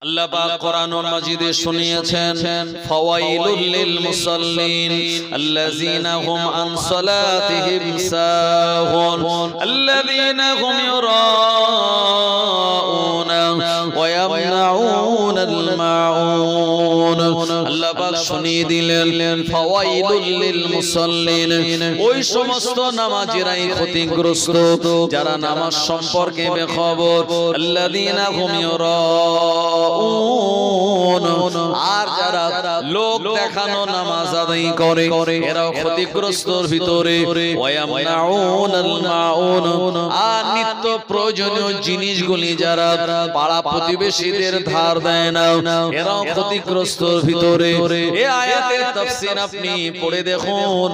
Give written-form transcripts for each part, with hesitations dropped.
আল্লাহ পাক কোরআনুল মাজিদে শুনিয়েছেন ফাওয়াইলুল লিল মুসাল্লিন আল্লাযীনা হুম আন সালাতিহিম সাহুন আল্লাযীনা হুম ইউরাউনা ওয়া ইয়ামনাউনাল মাউন। আল্লাহ পাক শুনিয়ে দিলেন ফাওয়াইলুল লিল মুসাল্লিন, ওই সমস্ত নামাজীরাই ক্ষতিগ্রস্ত যারা নামাজ সম্পর্কে বেখবর। আল্লাযীনা হুম আর যারা লোক দেখানো নামাজ আদায় করে এরাও ক্ষতিগ্রস্তর ভিতরে। আর নিত্য প্রয়োজনীয় জিনিসগুলি যারা পাড়া প্রতিবেশীদের ধার দেয় না এরাও ক্ষতিগ্রস্তর ভিতরে। এই আয়াতের তাফসীর আপনি পড়ে দেখুন,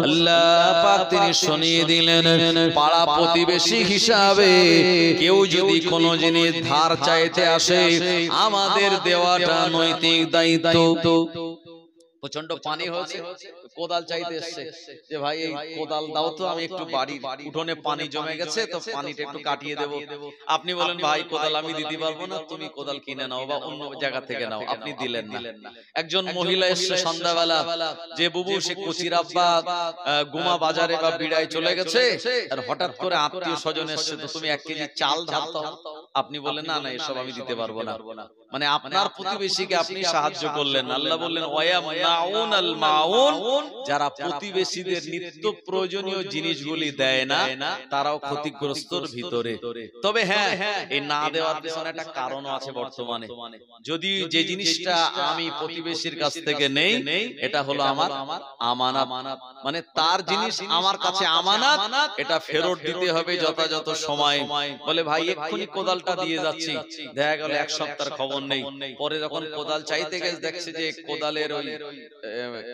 আল্লাহ পাক তিনি শুনিয়ে দিলেন পাড়া প্রতিবেশী হিসাবে কেউ যদি কোনো জিনিস ধার চাইতে আসে আমাদের দেওয়াটা নৈতিক দায়িত্ব। প্রচন্ড পানি হয়েছে, কোদাল চাইতে এসছে যে ভাই এই কোদাল দাও তো, আমি একটু বাড়ির উঠোনে পানি জমে গেছে তো পানিটা একটু কাটিয়ে দেবো। আপনি বলেন ভাই কোদাল আমি দিতে পারবো না, তুমি কোদাল কিনে নাও বা অন্য জায়গা থেকে নাও, আপনি দিলেন না। একজন মহিলা এসছে সন্ধ্যাবেলা, যে বুবু সে কুচির আব্বা গুমা বাজারে বা বিড়ায় চলে গেছে আর হঠাৎ করে আত্মীয় স্বজন এসছে, তো তুমি 1 কেজি চাল ধার দাও। আপনি বলেন না না এসব আমি দিতে পারবো না, মানে আপনার প্রতিবেশীকে আপনি সাহায্য করলেন। আল্লাহ বললেন ওয়ায়ামনাউনাল মাউন, যারা প্রতিবেশীদের নিত্য প্রয়োজনীয় জিনিসগুলি দেয় না তারাও ক্ষতিগ্রস্তর ভিতরে। তবে হ্যাঁ, এই না দেওয়ার পিছনে একটা কারণও আছে বর্তমানে। যদি যে জিনিসটা আমি প্রতিবেশীর কাছ থেকে নেই এটা হলো আমার আমানত, মানে তার জিনিস আমার কাছে আমানত, এটা ফেরত দিতে হবে যথাযথ সময়। বলে ভাই এক্ষুনি কোদালটা দিয়ে যাচ্ছি, দেখা গেল 1 সপ্তাহের খবর নেই। পরে যখন কোদাল চাইতে গেছে দেখছে যে কোদালের ওই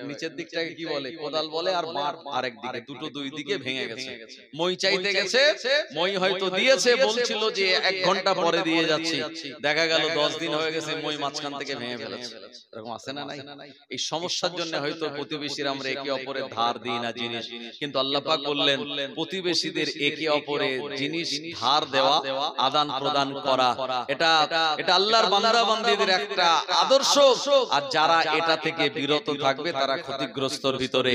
নিচের দিকটাকে কি বলে, কোদাল বলে আর মার আরেক দিকে, দুটো দুই দিকে ভেঙে গেছে। মই চাইতে গেছে, মই হয়তো দিয়েছে, বলছিল যে 1 ঘন্টা পরে দিয়ে যাচ্ছি, দেখা গেল 10 দিন হয়ে গেছে, মই মাঝখান থেকে ভেঙে ফেলেছে। এরকম আছে না নাই? এই সমস্যার জন্য হয়তো প্রতিবেশীরা আমরা একে অপরের ধার দিই না জিনিস, কিন্তু আল্লাহ পাক বললেন প্রতিবেশীদের একে অপরের জিনিস ধার দেওয়া, আদান প্রদান করা, এটা আল্লাহর বান্দা বান্দীদের একটা আদর্শ। আর যারা এটা থেকে বিরত থাকবে তারা ক্ষতিগ্রস্তর ভিতরে।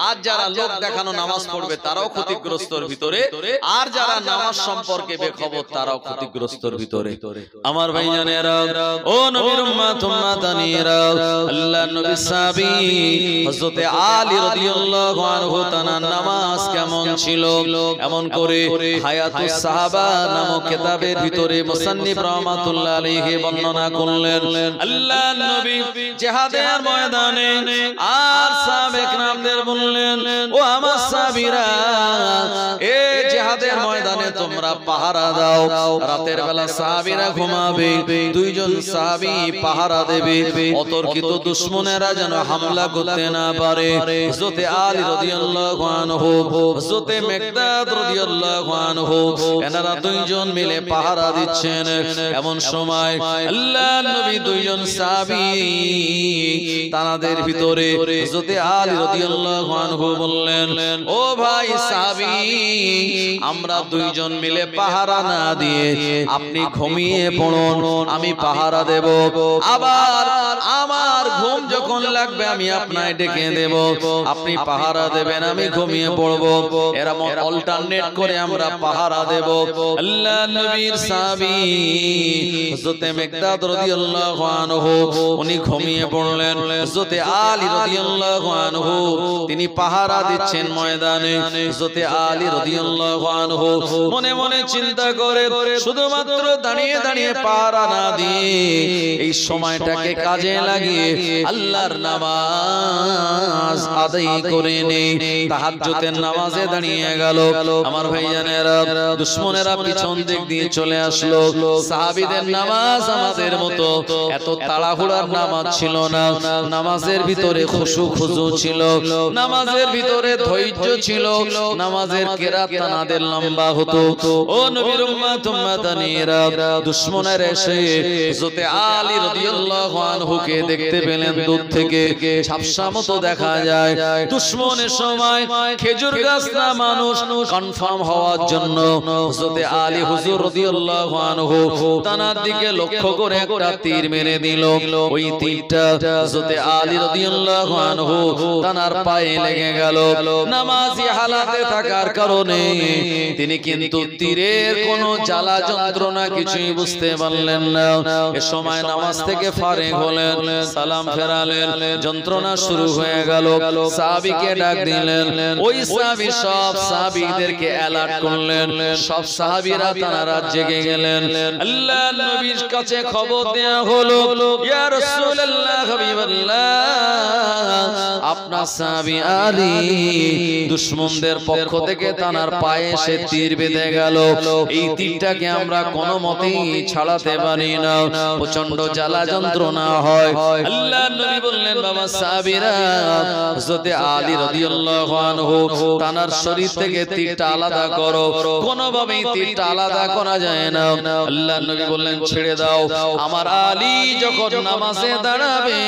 আর যারা লোক দেখানো নামাজ পড়বে তারাও ক্ষতিগ্রস্তর ভিতরে। আর যারা নামাজ সম্পর্কে বেখবর তারাও ক্ষতিগ্রস্তর ভিতরে। আমার ভাইজানেরা, ও নবীর উম্মত উম্মাতানিরা, আল্লাহর নবী সাহাবী হযরত আলী রাদিয়াল্লাহু আনহু তানার নামাজ কেমন ছিল এমন করে হায়াতুস সাহাবা নামক কিতাবের ভিতরে মুসান্নিফ রাহমাতুল্লাহ আলাইহি বর্ণনা করলেন। আল্লাহর নবী জিহাদের ময়দানে আর সাহাবে کرامদের বললেন, ও আমার সাহাবীরা, এই জিহাদের ময়দানে তোমরা পাহারা দাও। রাতের বেলা সাহাবীরা ঘুমাবে, 2 জন সাহাবী পাহারা দেবে, অতর্কিত দুশমনেরা যেন হামলা করতে না পারে। হযরত আলী রাদিয়াল্লাহু আনহু, হযরত মিকদাদ রাদিয়াল্লাহু আনহু, এনারা 2 জন মিলে পাহারা দিচ্ছেন। এমন সময় আল্লাহর নবী 2 জন সাহাবী তাদের ভিতরে হযরত আলী রাদিয়াল্লাহু আনহু বললেন, ও ভাই সাহাবী, আমরা 2 জন মিলে পাহারা না দিয়ে আপনি ঘুমিয়ে পড়ুন, আমি পাহারা দেব। আবার আমার ঘুম যখন লাগবে আমি আপনাকে ডেকে দেব, আপনি পাহারা দেবেন, আমি ঘুমিয়ে পড়ব। এরকম অল্টারনেট করে আমরা পাহারা দেব। আল্লাহর নবীর সাহাবী হযরত মিকদাদ রাদিয়াল্লাহু আনহু উনি ঘুমিয়ে পড়লেন। হযরত আলী রাদিয়াল্লাহু আনহু তিনি পাহারা দিচ্ছেন ময়দানে। হযরত আলী রাদিয়াল্লাহু আনহু মনে মনে চিন্তা করে শুধুমাত্র দাঁড়িয়ে দাঁড়িয়ে পাহারা না দিয়ে এই সময়টাকে কাজে লাগিয়ে আল্লাহর নামাজ আদায় করে নেই। তাহাজ্জুদের নামাজে দাঁড়িয়ে গেল। আমার ভাইজানেরা, দুশমনেরা পিছন দিক দিয়ে চলে আসলো। সাহাবীদের নামাজ আমাদের মতো এত তাড়াহুড়ার নামাজ ছিল না। নামাজের ভিতরে খুশু খুজু ছিল, নামাজের ভিতরে ধৈর্য ছিল, নামাজের কেরাত তানাদের লম্বা হতো। ও নবীর উম্মত উম্মাতানিরা, দুশমনেরা এসে হযরত আলী রাদিয়াল্লাহু আনহুকে দেখতে পেলেন দূর থেকে, ঝাপসা মতো দেখা যায়। দুশমনের সময় খেজুর গাছ না মানুষ কনফার্ম হওয়ার জন্য হযরত আলী হুজুর রাদিয়াল্লাহু আনহু তানার দিকে লক্ষ্য করে একটা তীর মেরে দিল। ওই তীরটা হযরতে আলী রাদিয়াল্লাহু আনহু তানার পায়ে লেগে গেল। নামাজি হালাতে থাকার কারণে তিনি কিন্তু তীরের কোনো জ্বালা যন্ত্রণা কিছুই বুঝতে পারলেন না। এ সময় নামাজ থেকে ফারেক হলেন, সালাম ফেরালেন, যন্ত্রণা শুরু হয়ে গেল। সাহাবীকে ডাক দিলেন। ওই সাহাবী সব সাহাবীদেরকে অ্যালার্ট করলেন। সব সাহাবীরা তারা জেগে গেলেন। আল্লাহর নবীর কাছে খবর দেয়া হলো, ইয়া রাসূলুল্লাহ, হাবিবাল্লাহ, আপনার সাহাবী আলী দুশমনদের পক্ষ থেকে তার পায়ে সে তীর বেঁধে গেল। এই তীরটাকে আমরা কোনো মতেই ছাড়াতে পারি না, প্রচন্ড জ্বালা যন্ত্রণা হয়। আল্লাহর নবী বললেন, বাবা সাহাবীরা, হযরত আলী রাদিয়াল্লাহু আনহু তার শরীর থেকে তীরটা আলাদা করো। কোনোভাবেই তীরটা আলাদা করা যায় না। আল্লাহর নবী বললেন, ছেড়ে দাও। আমার আলী যখন নামাজে দাঁড়াবে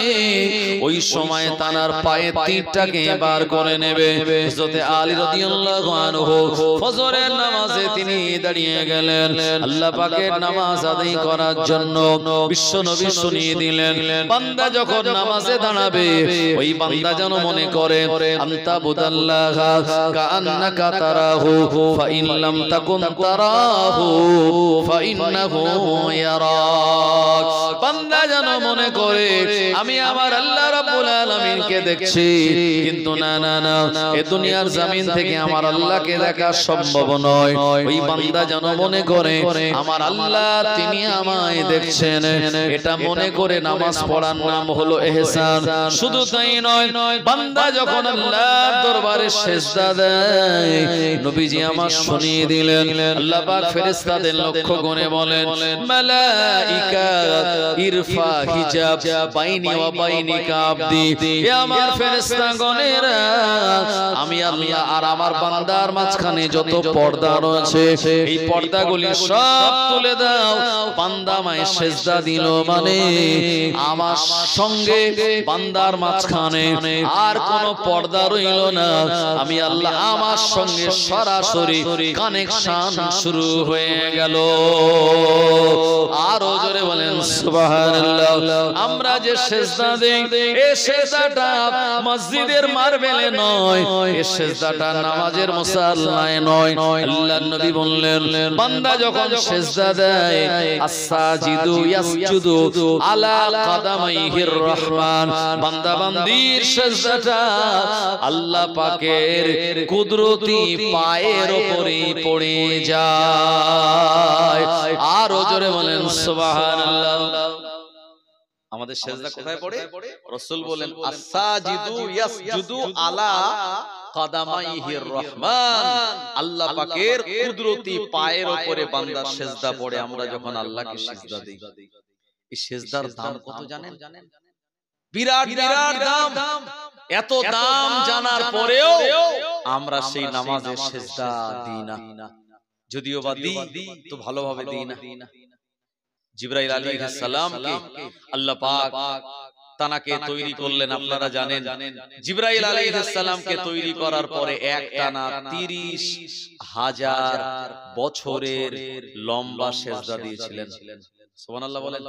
ওই সময় তার পায়ে তীরটাকে বার করে নেবে। হযরত আলী রাদিয়াল্লাহু আনহু ফজরের নামাজে তিনি দাঁড়িয়ে গেলেন। আল্লাহ পাকের নামাজ আদায় করার জন্য বিশ্ব নবী শুনিয়ে দিলেন, বান্দা যখন নামাজে দাঁড়াবে ওই বান্দা যেন মনে করে আনতা বুদাল্লাহ কাআন্নাকা তারাহু ফাইন লাম তাকুন তারাহু ফাইন্নাহু ইয়ারাক। বান্দা যেন মনে করে আমি আমার আল্লাহ রাব্বুল আলামিনকে দেখছি, কিন্তু না না না, এই দুনিয়ার জমিন থেকে আমার আল্লাহকে দেখা সম্ভব নয়। ওই বান্দা যেন মনে করে আমার আল্লাহ তিনি আমায় দেখছেন, এটা মনে করে নামাজ পড়ার নাম হলো ইহসান। শুধু তাই নয়, বান্দা যখন আল্লাহর দরবারে সিজদা দেয়, নবীজি আমার শুনিয়ে দিলেন, আল্লাহ পাক ফেরেশতাদের লক্ষ্য করে বলেন, মালাইকা ইরফা হিজাব বাইনি ওয়া বাইনিকা আবদি, এ আমার ফেরেশতাগণেরা, আমি আল্লাহ আর আমার বান্দার মাঝখানে যত পর্দা রয়েছে এই পর্দাগুলি সব তুলে দাও। বান্দা আমায় সিজদা দিল মানে আমার সঙ্গে বান্দার মাঝখানে আর কোনো পর্দা রইল না। আমি আল্লাহ আমার সঙ্গে সরাসরি কানেকশন শুরু হয়ে গেল। আরো জোরে বলেন সুবহানাল্লাহ। আমরা যে সিজদা দেই এই সিজদাটা মসজিদের মার্বেলে নয়, এই সিজদাটা নামাজের মুসাল্লায় নয়। আল্লাহর নবী বললেন, বান্দা যখন সিজদা দেয় আস-সাজিদু ইয়াসজুদু আলা কাদামাইহির রহমান, বান্দা বান্দির সিজদাটা আল্লাহ পাকের কুদরতি পায়ের উপরে পড়ে যায়। আরো জোরে বলেন সুবহানাল্লাহ। আমাদের সিজদা কোথায় পড়ে? রাসূল বলেন, আস-সাজিদু ইয়াসজুদু আলা কাদামাইহির রহমান, আল্লাহ পাকের কুদরতি পায়ের উপরে বান্দা সিজদা পড়ে। আমরা যখন আল্লাহকে সিজদা দেই, এই সিজদার দাম কত জানেন? বিরাট বিরাট দাম। এত দাম জানার পরেও আমরা সেই নামাজে সিজদা দিই না। যদিও বা দিই তো ভালোভাবে দিই না। জিবরাইল আলাইহিস সালামকে আল্লাহ পাক তানাকে তৈরি করলেন। আপনারা জানেন জিবরাইল আলাইহিস সালামকে তৈরি করার পরে একটানা ৩০,০০০ বছরের লম্বা সিজদা দিয়েছিলেন। সুবহানাল্লাহ বলেন।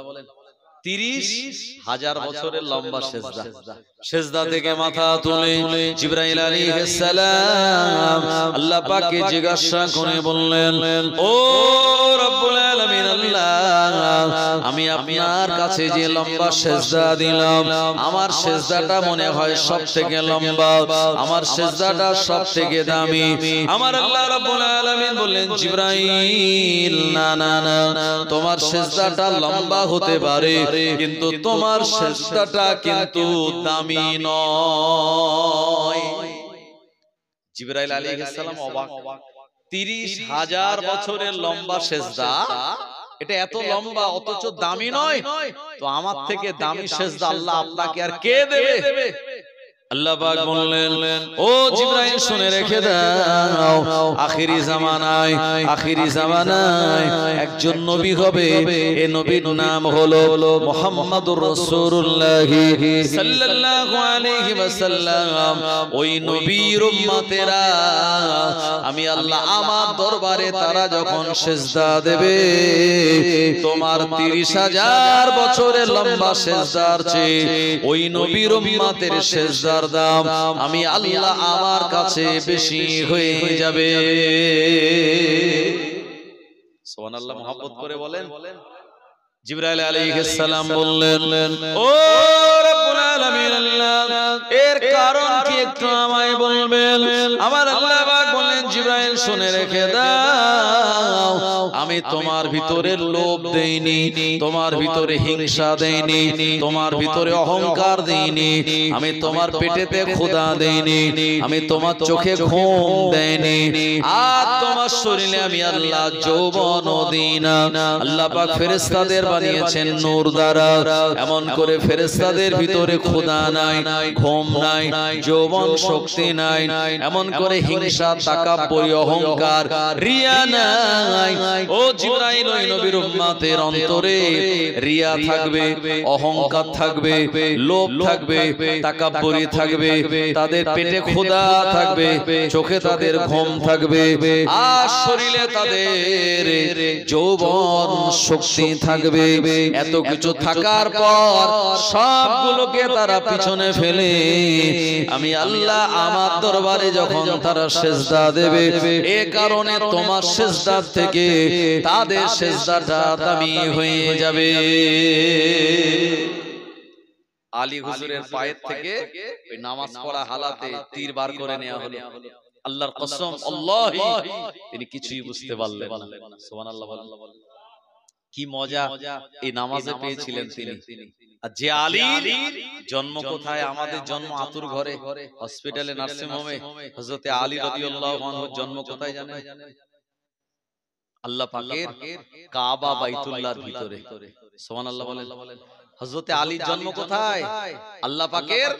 ৩০,০০০ বছরের লম্বা সিজদা। সিজদা থেকে মাথা তুলে জিবরাইল আলাইহিস সালাম আল্লাহ পাককে জিজ্ঞাসা করে বললেন, ও রব্বুল আলামিন আল্লাহ, আমি আপনার কাছে যে লম্বা সিজদা দিলাম, আমার সিজদাটা মনে হয় সবথেকে লম্বা, আমার সিজদাটা সবথেকে দামি। আমার আল্লাহ রাব্বুল আলামিন বললেন, জিবরাইল, না না না, তোমার সিজদাটা লম্বা হতে পারে কিন্তু তোমার সিজদাটা কিন্তু দামি নয়। জিবরাইল আলাইহিস সালাম অবাক। ৩০,০০০ বছরের লম্বা সিজদা, এটা এত লম্বা অথচ দামি নয়, তো আমার থেকে দামি সিজদা আল্লাহ আপনাকে আর কে দেবে? আল্লাহ পাক বললেন ও জিবরাইল শুনে রেখে দাও আখিরি জামানায় একজন নবী হবে এই নবীর নাম হলো মুহাম্মাদুর রাসূলুল্লাহ সাল্লাল্লাহু আলাইহি ওয়াসাল্লাম। ওই নবীর উম্মতেরা আমি আল্লাহ আমার দরবারে তারা যখন সিজদা দেবে তোমার ৩০,০০০ বছরের লম্বা সিজদার চেয়ে ওই নবীর উম্মতের সিজদা দাম আমি আল্লাহ আমার কাছে বেশি হয়ে যাবে। সুবহানাল্লাহ, মহব্বত করে বলেন। জিবরাইল আলাইহিস সালাম বললেন ও রব্বুল আলামিন আল্লাহ এর কারণ কি একটু আমায় বলবেন? আমার আল্লাহ পাক বললেন জিবরাইল শুনে রেখে দাও আমি তোমার ভিতরে লোভ দেইনি, তোমার ভিতরে হিংসা দেইনি, তোমার ভিতরে অহংকার দেইনি, আমি তোমার পেটেতে ক্ষুধা দেইনি, আমি তোমার চোখে ঘুম দেইনি, আর তোমার শরীরে আমি আল্লাহ যৌবনও দিই না। আল্লাহ পাক ফেরেশতাদের বানিয়েছেন নূর দ্বারা, এমন করে ফেরেশতাদের ভিতরে ক্ষুধা নাই, ঘুম নাই, যৌবন শক্তি নাই, এমন করে হিংসা, তাকাব্বুরি, অহংকার, রিয়া নাই। ও জিবরাইল ওই নবীর উম্মতের অন্তরে রিয়া থাকবে, অহংকার থাকবে, লোভ থাকবে, তাকাব্বুরি থাকবে, তাদের পেটে ক্ষুধা থাকবে, চোখে তাদের ঘুম থাকবে, আর শরীরে তাদের যৌবন শক্তি থাকবে। এত কিছু থাকার পর সবগুলোকে তারা পিছনে ফেলে আমি আল্লাহ আমার দরবারে যখন তারা সিজদা দেবে এ কারণে তোমার সিজদার থেকে তাদের সিজদাটা দামি হয়ে যাবে। আলী হুজুরের পায়ের থেকে ওই নামাজ পড়া হালাতে তীর বার করে নেওয়া হলো। আল্লাহর কসম আল্লাহি তিনি কিছুই বুঝতে পারলেন না। সুবহানাল্লাহ বলেন। কি মজা এই নামাজে পেয়েছিলেন তিনি। আর যে আলীর জন্ম কোথায়? আমাদের জন্ম আতুর ঘরে, হসপিটালে, নার্সিং হোমে। হযরতে আলী রাদিয়াল্লাহু আনহুর জন্ম কোথায় জানেন? আল্লাহ পাকের কাবা বাইতুল্লাহর ভিতরে। সুবহানাল্লাহ বলেন। হযরতে আলীর জন্ম কোথায়? আল্লাহ পাকের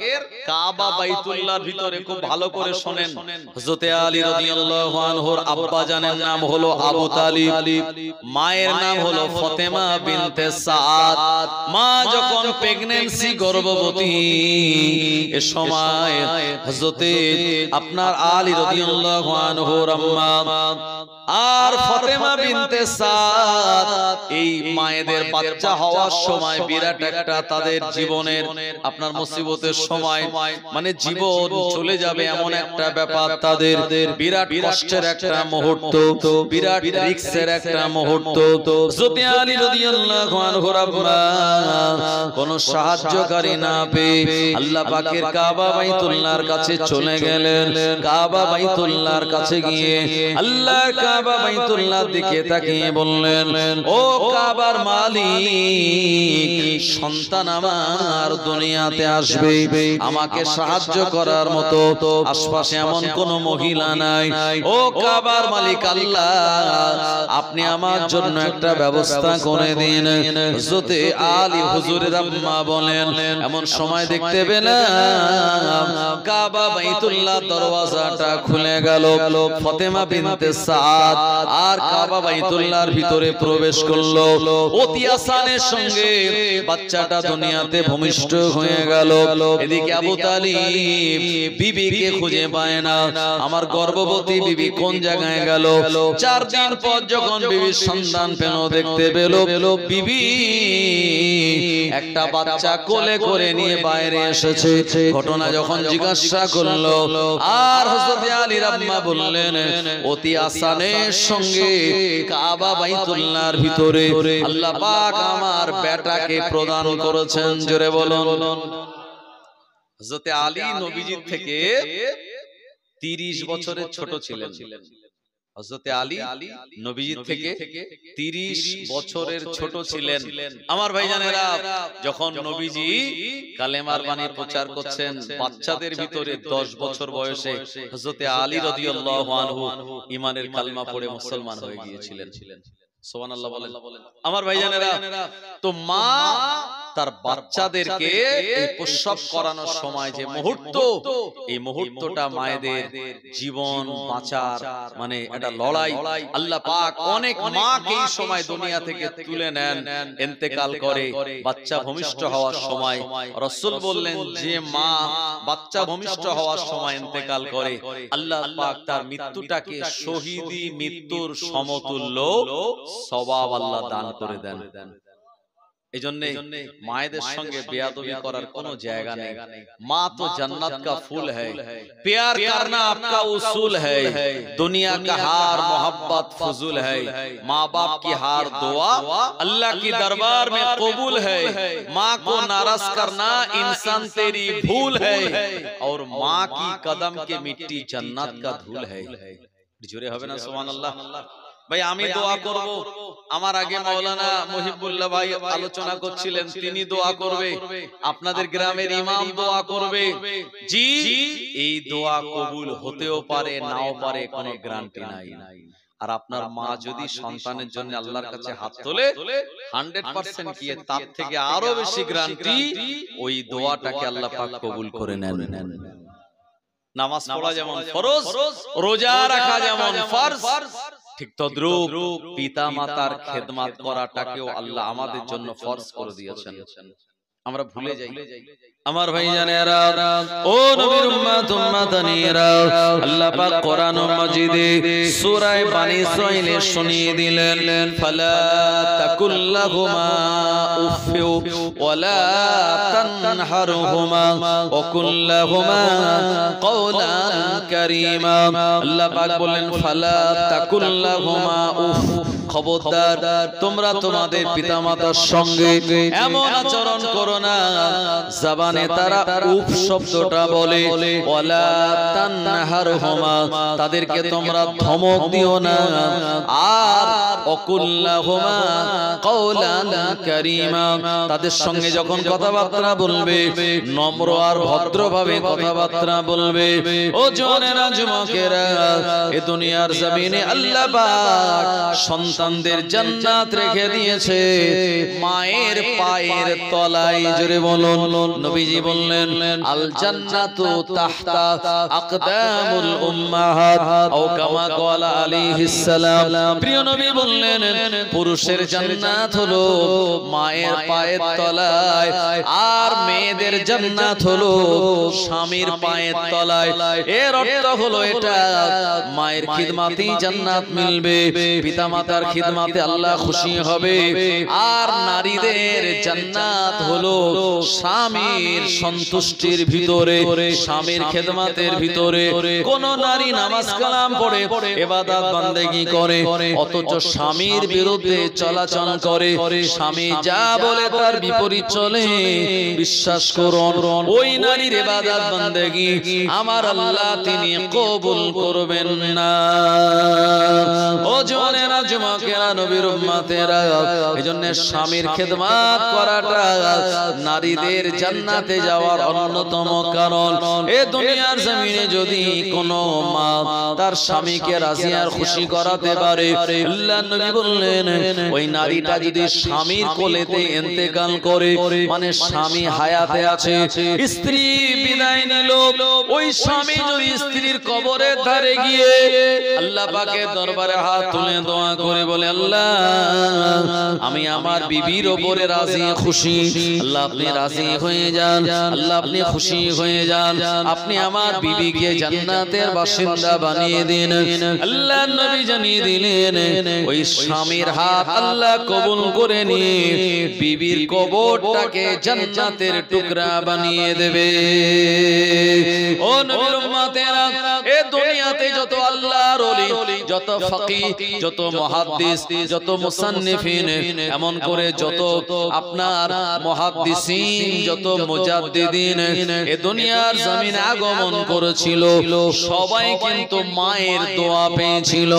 কাবা বাইতুল্লাহর ভিতরে। খুব ভালো করে শুনেন। হযরতে আলী রাদিয়াল্লাহু আনহুর আব্বা জানের নাম হলো আবু তালিব, মায়ের নাম হলো ফাতেমা বিনতে সাদ। মা যখন প্রেগন্যান্সি, গর্ভবতী, এ সময় হযরতে আপনার আলী রাদিয়াল্লাহু আনহুর আম্মা আর ফাতেমা বিনতে সাদ এই মায়েদের বাচ্চা হওয়ার সময় বিরাট একটা তাদের জীবনের আপনার মুসিবতের সময়, মানে জীবন চলে যাবে এমন একটা ব্যাপার, তাদের বিরাট কষ্টের একটা মুহূর্ত, বিরাট রিস্কের একটা মুহূর্ত। হযরত আলী রাদিয়াল্লাহু আনহুর আম্মা কোন সাহায্যকারী না পেয়ে আল্লাহ পাকের কাবা বাইতুল্লাহর কাছে চলে গেলেন। কাবা বাইতুল্লাহর কাছে গিয়ে আল্লাহ কাবা বাইতুল্লাহর দিকে তাকিয়ে বললেন ও কাবার মালিক, সন্তান আমার দুনিয়াতে আসবে, আমাকে সাহায্য করার মতো আশপাশে এমন কোন মহিলা নাই। ও কাবার মালিক আল্লাহ, আপনি আমার জন্য একটা ব্যবস্থা করে দিন। হযরত আলী হুজুরের আম্মা বলেন এমন সময় দেখতে পেলাম কাবা বাইতুল্লাহ দরওয়াজাটা খুলে গেল। ফাতেমা বিনতে সাদ আর কাবা বাইতুল্লাহর ভিতরে প্রবেশ করলো। অতি আসানের সঙ্গে বাচ্চাটা দুনিয়াতে ভূমিষ্ঠ হয়ে গেল। এদিকে আবু তালিব বিবিকে খুঁজে পায় না, আমার গর্ভবতী বিবি কোন জায়গায় গেল। 4 দিন পর যখন বিবির সন্তান পেল, দেখতে পেল বিবি একটা বাচ্চা কোলে করে নিয়ে বাইরে এসেছে। ঘটনা যখন জিজ্ঞাসা করলো আর হযরত আলীর আম্মা বললেন অতি আসানের সঙ্গে কাবা বাইতুল্লাহর ভিতরে আল্লাহ পাক আমার বেটাকে প্রদান করেছেন। জোরে বলুন। হযরত আলী নবীজির থেকে 30 বছরের ছোট ছিলেন। হযরত আলী নবীজির থেকে 30 বছরের ছোট ছিলেন। আমার ভাইজানেরা, যখন নবীজি কালেমার বাণী প্রচার করছেন বাচ্চাদের ভিতরে 10 বছর বয়সে হযরত আলী রাদিয়াল্লাহু আনহু ঈমানের কালেমা পড়ে মুসলমান হয়ে গিয়েছিলেন। সুবহানাল্লাহ বলেন। আমার ভাইজানেরা, তো মা তার বাচ্চাদেরকে এই প্রসব করানোর সময় যে মুহূর্ত, এই মুহূর্তটা মায়েদের জীবন বাঁচার মানে এটা লড়াই। আল্লাহ পাক অনেক মাকে এই সময় দুনিয়া থেকে তুলে নেন, ইন্তেকাল করে বাচ্চা ভূমিষ্ঠ হওয়ার সময়। রাসূল বললেন যে মা বাচ্চা ভূমিষ্ঠ হওয়ার সময় ইন্তেকাল করে, আল্লাহ পাক তার মৃত্যুটাকে শহীদি মৃত্যুর সমতুল্য সওয়াব আল্লাহ দান করে দেন। এজন্য মায়েদের সঙ্গে বেয়াদবি করার কোনো জায়গা নেই। মা তো জান্নাত का फूल है, प्यार करना आपका उसूल है, दुनिया का हार मोहब्बत फजूल है, माँ बाप की हार दुआ अल्लाह की दरबार में कबूल है, माँ को नाराज करना इंसान तेरी भूल है, और माँ की कदम के मिट्टी जन्नत का धूल है। জোরে হবে না সুবহানাল্লাহ? ভাই আমি দোয়া করব, আমার আগে মাওলানা মুহিবুল্লাহ ভাই আলোচনা করছিলেন, তিনি দোয়া করবে, আপনাদের গ্রামের ইমাম দোয়া করবে। জি, এই দোয়া কবুল হতেও পারে নাও পারে, কোনো গ্যারান্টি নাই। আর আপনার মা যদি সন্তানের জন্য আল্লাহর কাছে হাত তোলে 100% কি তার থেকে আরো বেশি গ্যারান্টি ওই দোয়াটাকে আল্লাহ পাক কবুল করে নেন। নামাজ পড়া যেমন ফরজ, রোজা রাখা যেমন ফরজ, ঠিক তদ্রূপ পিতা মাতার খেদমত করাটাকেও আল্লাহ আমাদের জন্য ফরজ করে দিয়েছেন। আমরা ভুলে যাই। আমার ভাইজানেরা, ও নবীর উম্মত উম্মতানিরা, আল্লাহ পাক কোরআন মাজিদে সূরা বানী ইসরাঈলে শুনিয়ে দিলেন, ফালা তাকুল্লাহুমা উফফু ওয়ালা তানহারহুমা ওয়া কুল্লাহুমা কওলান কারীমা। আল্লাহ পাক বলেন ফালা তাকুল্লাহুমা উফ, খবরদার তোমরা তোমাদের পিতামাতার সঙ্গে এমন আচরণ করো না জবানে তারা উফ শব্দটা বলে, ওয়ালা তানহারহুমা তাদেরকে তোমরা ধমক দিও না, আর ওয়াকুল্লাহুমা কওলান কারীমা তাদের সঙ্গে যখন কথাবার্তা বলবে নম্র আর ভদ্রভাবে কথাবার্তা বলবে। ও জওয়ানেরা যুবকেরা, এই দুনিয়ার জমিনে আল্লাহ পাক সন্তানদের জান্নাত রেখে দিয়েছে মায়ের পায়ের তলায়। জোরে বলুন, নবীজি বললেন আল জান্নাতু তাহতা আকদামুল উম্মাহাত, ও কামা ক্বালা আলাইহিস সালাম। প্রিয় নবী বললেন পুরুষের জান্নাত হলো মায়ের পায়ের তলায়, আর মেয়েদের জান্নাত হলো স্বামীর পায়ের তলায়। এর অর্থ হলো এটা মায়ের খিদমতেই জান্নাত মিলবে, পিতামাতার খিদমতে আল্লাহ খুশি হবে, আর নারীদের জান্নাত হলো স্বামীর সন্তুষ্টির ভিতরে, স্বামীর খেদমতের ভিতরে। কোন নারী নামাজ কালাম পড়ে ইবাদত বান্দেগি করে অথচ স্বামীর বিরুদ্ধে চলাচল করে, স্বামী যা বলে তার বিপরীত চলে, বিশ্বাস করুন ওই নারীর ইবাদত বান্দেগি আমার আল্লাহ তিনি কবুল করবেন না। ও জওয়ানেরা যুবকেরা নবীর উম্মতেরা, এজন্য স্বামীর খেদমত করাটা নারীদের জান্নাতে যাওয়ার অন্যতম কারণ। এই দুনিয়ার জমিনে যদি কোনো মা তার স্বামীকে রাজি আর খুশি করাতে পারে, আল্লাহর নবী বললেন ওই নারীটা যদি স্বামীর কোলেতে ইন্তেকাল করে, মানে স্বামী হায়াতে আছে, স্ত্রী বিদায় নিল, ওই স্বামী যদি স্ত্রীর কবরের ধারে গিয়ে আল্লাহ পাকের দরবারে হাত তুলে দোয়া করে বলে, আল্লাহ আমি আমার বিবির উপরে রাজি খুশি, আল্লাহ আপনি রাজি হয়ে যান, আল্লাহ আপনি খুশি হয়ে যান, আপনি আমার বিবিকে জান্নাতের বাসিন্দা বানিয়ে দিন। আল্লাহর নবী জানিয়ে দিলেন ওই স্বামীর হাত আল্লাহ কবুল করে নিয়ে বিবির কবরটাকে জান্নাতের টুকরা বানিয়ে দেবে। ও নবীর উম্মতেরা, এই দুনিয়াতে যত আল্লাহর ওলি, যত ফকিহ, যত মুহাদ্দিস, যত মুসান্নিফিন, এমন করে যত আপনার মুহাদ্দিসিন, যত মুজাদ্দিদিন এই দুনিয়ার জমিনে আগমন করেছিল, সবাই কিন্তু মায়ের দোয়া পেয়েছিল।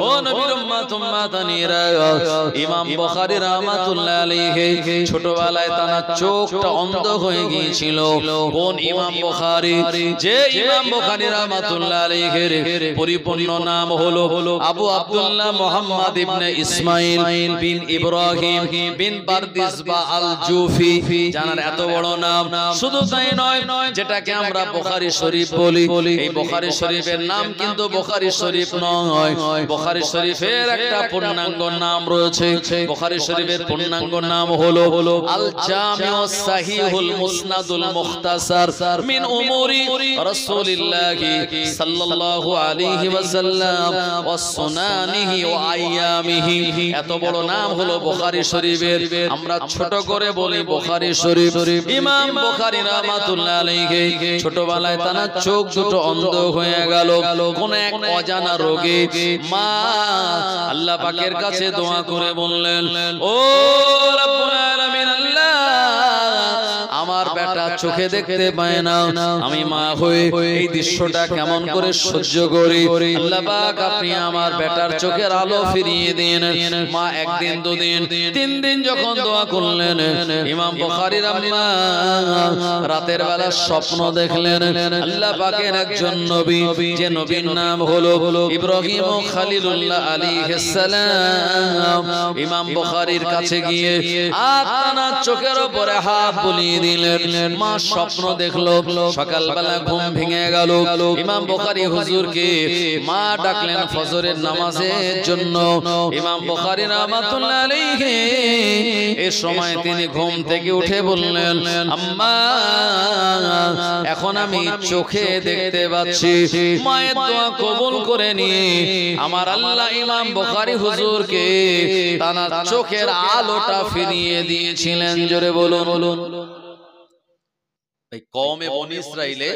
ও নবীর উম্মত উম্মাতানিরা, ইমাম বুখারী রাহমাতুল্লাহ আলাইহি ছোটবেলায় তার চোখটা অন্ধ হয়ে গিয়েছিল। কোন ইমাম বুখারী? যে ইমাম বুখারী রাহমাতুল্লাহ আলাইহির পরিপূর্ণ নাম হলো আবু আব্দুল্লাহ মুহাম্মদ ইবনে ইসমাইল বিন ইব্রাহিম বিন বারদিসবা আল জুফি। জানার এত বড় নাম। শুধু তাই নয়, যেটাকে আমরা বুখারী শরীফ বলি, এই বুখারী শরীফের নাম কিন্তু বুখারী শরীফ নয়। বুখারী শরীফের একটা পূর্ণাঙ্গ নাম রয়েছে। বুখারী শরীফের পূর্ণাঙ্গ নাম হলো আল জামিউস সাহিহুল মুসনাদুল মুখতাসার মিন উমুরি রাসূলিল্লাহি সাল্লাল্লাহু আলাইহি ওয়াসাল্লাম ওয়া সুনানিহি ওয়া আইয়ামিহি। এত বড় নাম হলো বুখারী শরীফের। আমরা ছোট করে বলি বুখারী শরীফ। ইমাম বুখারী রাহমাতুল্লাহ আলাইহি ছোটবেলায় তার চোখ দুটো অন্ধ হয়ে গেল কোন এক অজানা রোগে। মা আল্লাহ পাকের কাছে দোয়া করে বললেন, ও রব্বুল আলামিন, আল্লাহ আমার বেটা চোখে দেখতে পায় না, আমি মা হয়ে এই দৃশ্যটা কেমন করে সহ্য করি। আল্লাহ পাক আপনি আমার বেটার চোখের আলো ফিরিয়ে দিন। মা একদিন, দুদিন, 3 দিন যখন দোয়া করলেন, ইমাম বুখারীর আম্মা রাতের বেলা স্বপ্ন দেখলেন আল্লাহ পাকের একজন নবী, যে নবীর নাম হলো ইব্রাহিম খলিলুল্লাহ আলাইহিস সালাম, ইমাম বুখারীর কাছে গিয়ে আপনার চোখের উপরে হাত বুলিয়ে দিলেন। মা স্বপ্ন দেখলো, সকালবেলা ঘুম ভেঙে গেল। ইমাম বুখারী হুজুরকে মা ডাকলেন ফজরের নামাজের জন্য। ইমাম বুখারী রাহমাতুল্লাহ আলাইহি এই সময় তিনি ঘুম থেকে উঠে বললেন, আম্মা এখন আমি চোখে দেখতে পাচ্ছি। মায়ের দোয়া কবুল করে নিয়ে আমার আল্লাহ ইমাম বুখারী হুজুরকে তার চোখের আলোটা ফিরিয়ে দিয়েছিলেন। জোরে বলুন। এই কওমে বনি ইসরাইলে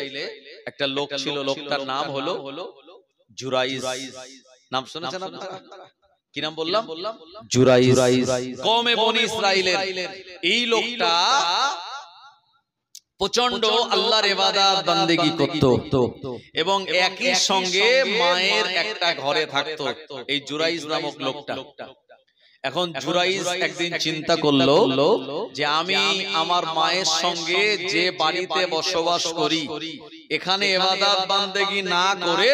একটা লোক ছিল, লোকটার নাম হলো জুরাইজ। নাম শুনেছেন আপনারা? কি নাম বললাম? জুরাইজ। কওমে বনি ইসরাইলের এই লোকটা প্রচন্ড আল্লাহর ইবাদত বান্দেগি করত এবং একই সঙ্গে মায়ের একটা ঘরে থাকতো এই জুরাইজ নামক লোকটা। এখন জুরাইজ একদিন চিন্তা করলো যে আমি আমার মায়ের সঙ্গে যে বাড়িতে বসবাস করি, এখানে ইবাদত বান্দেগি না করে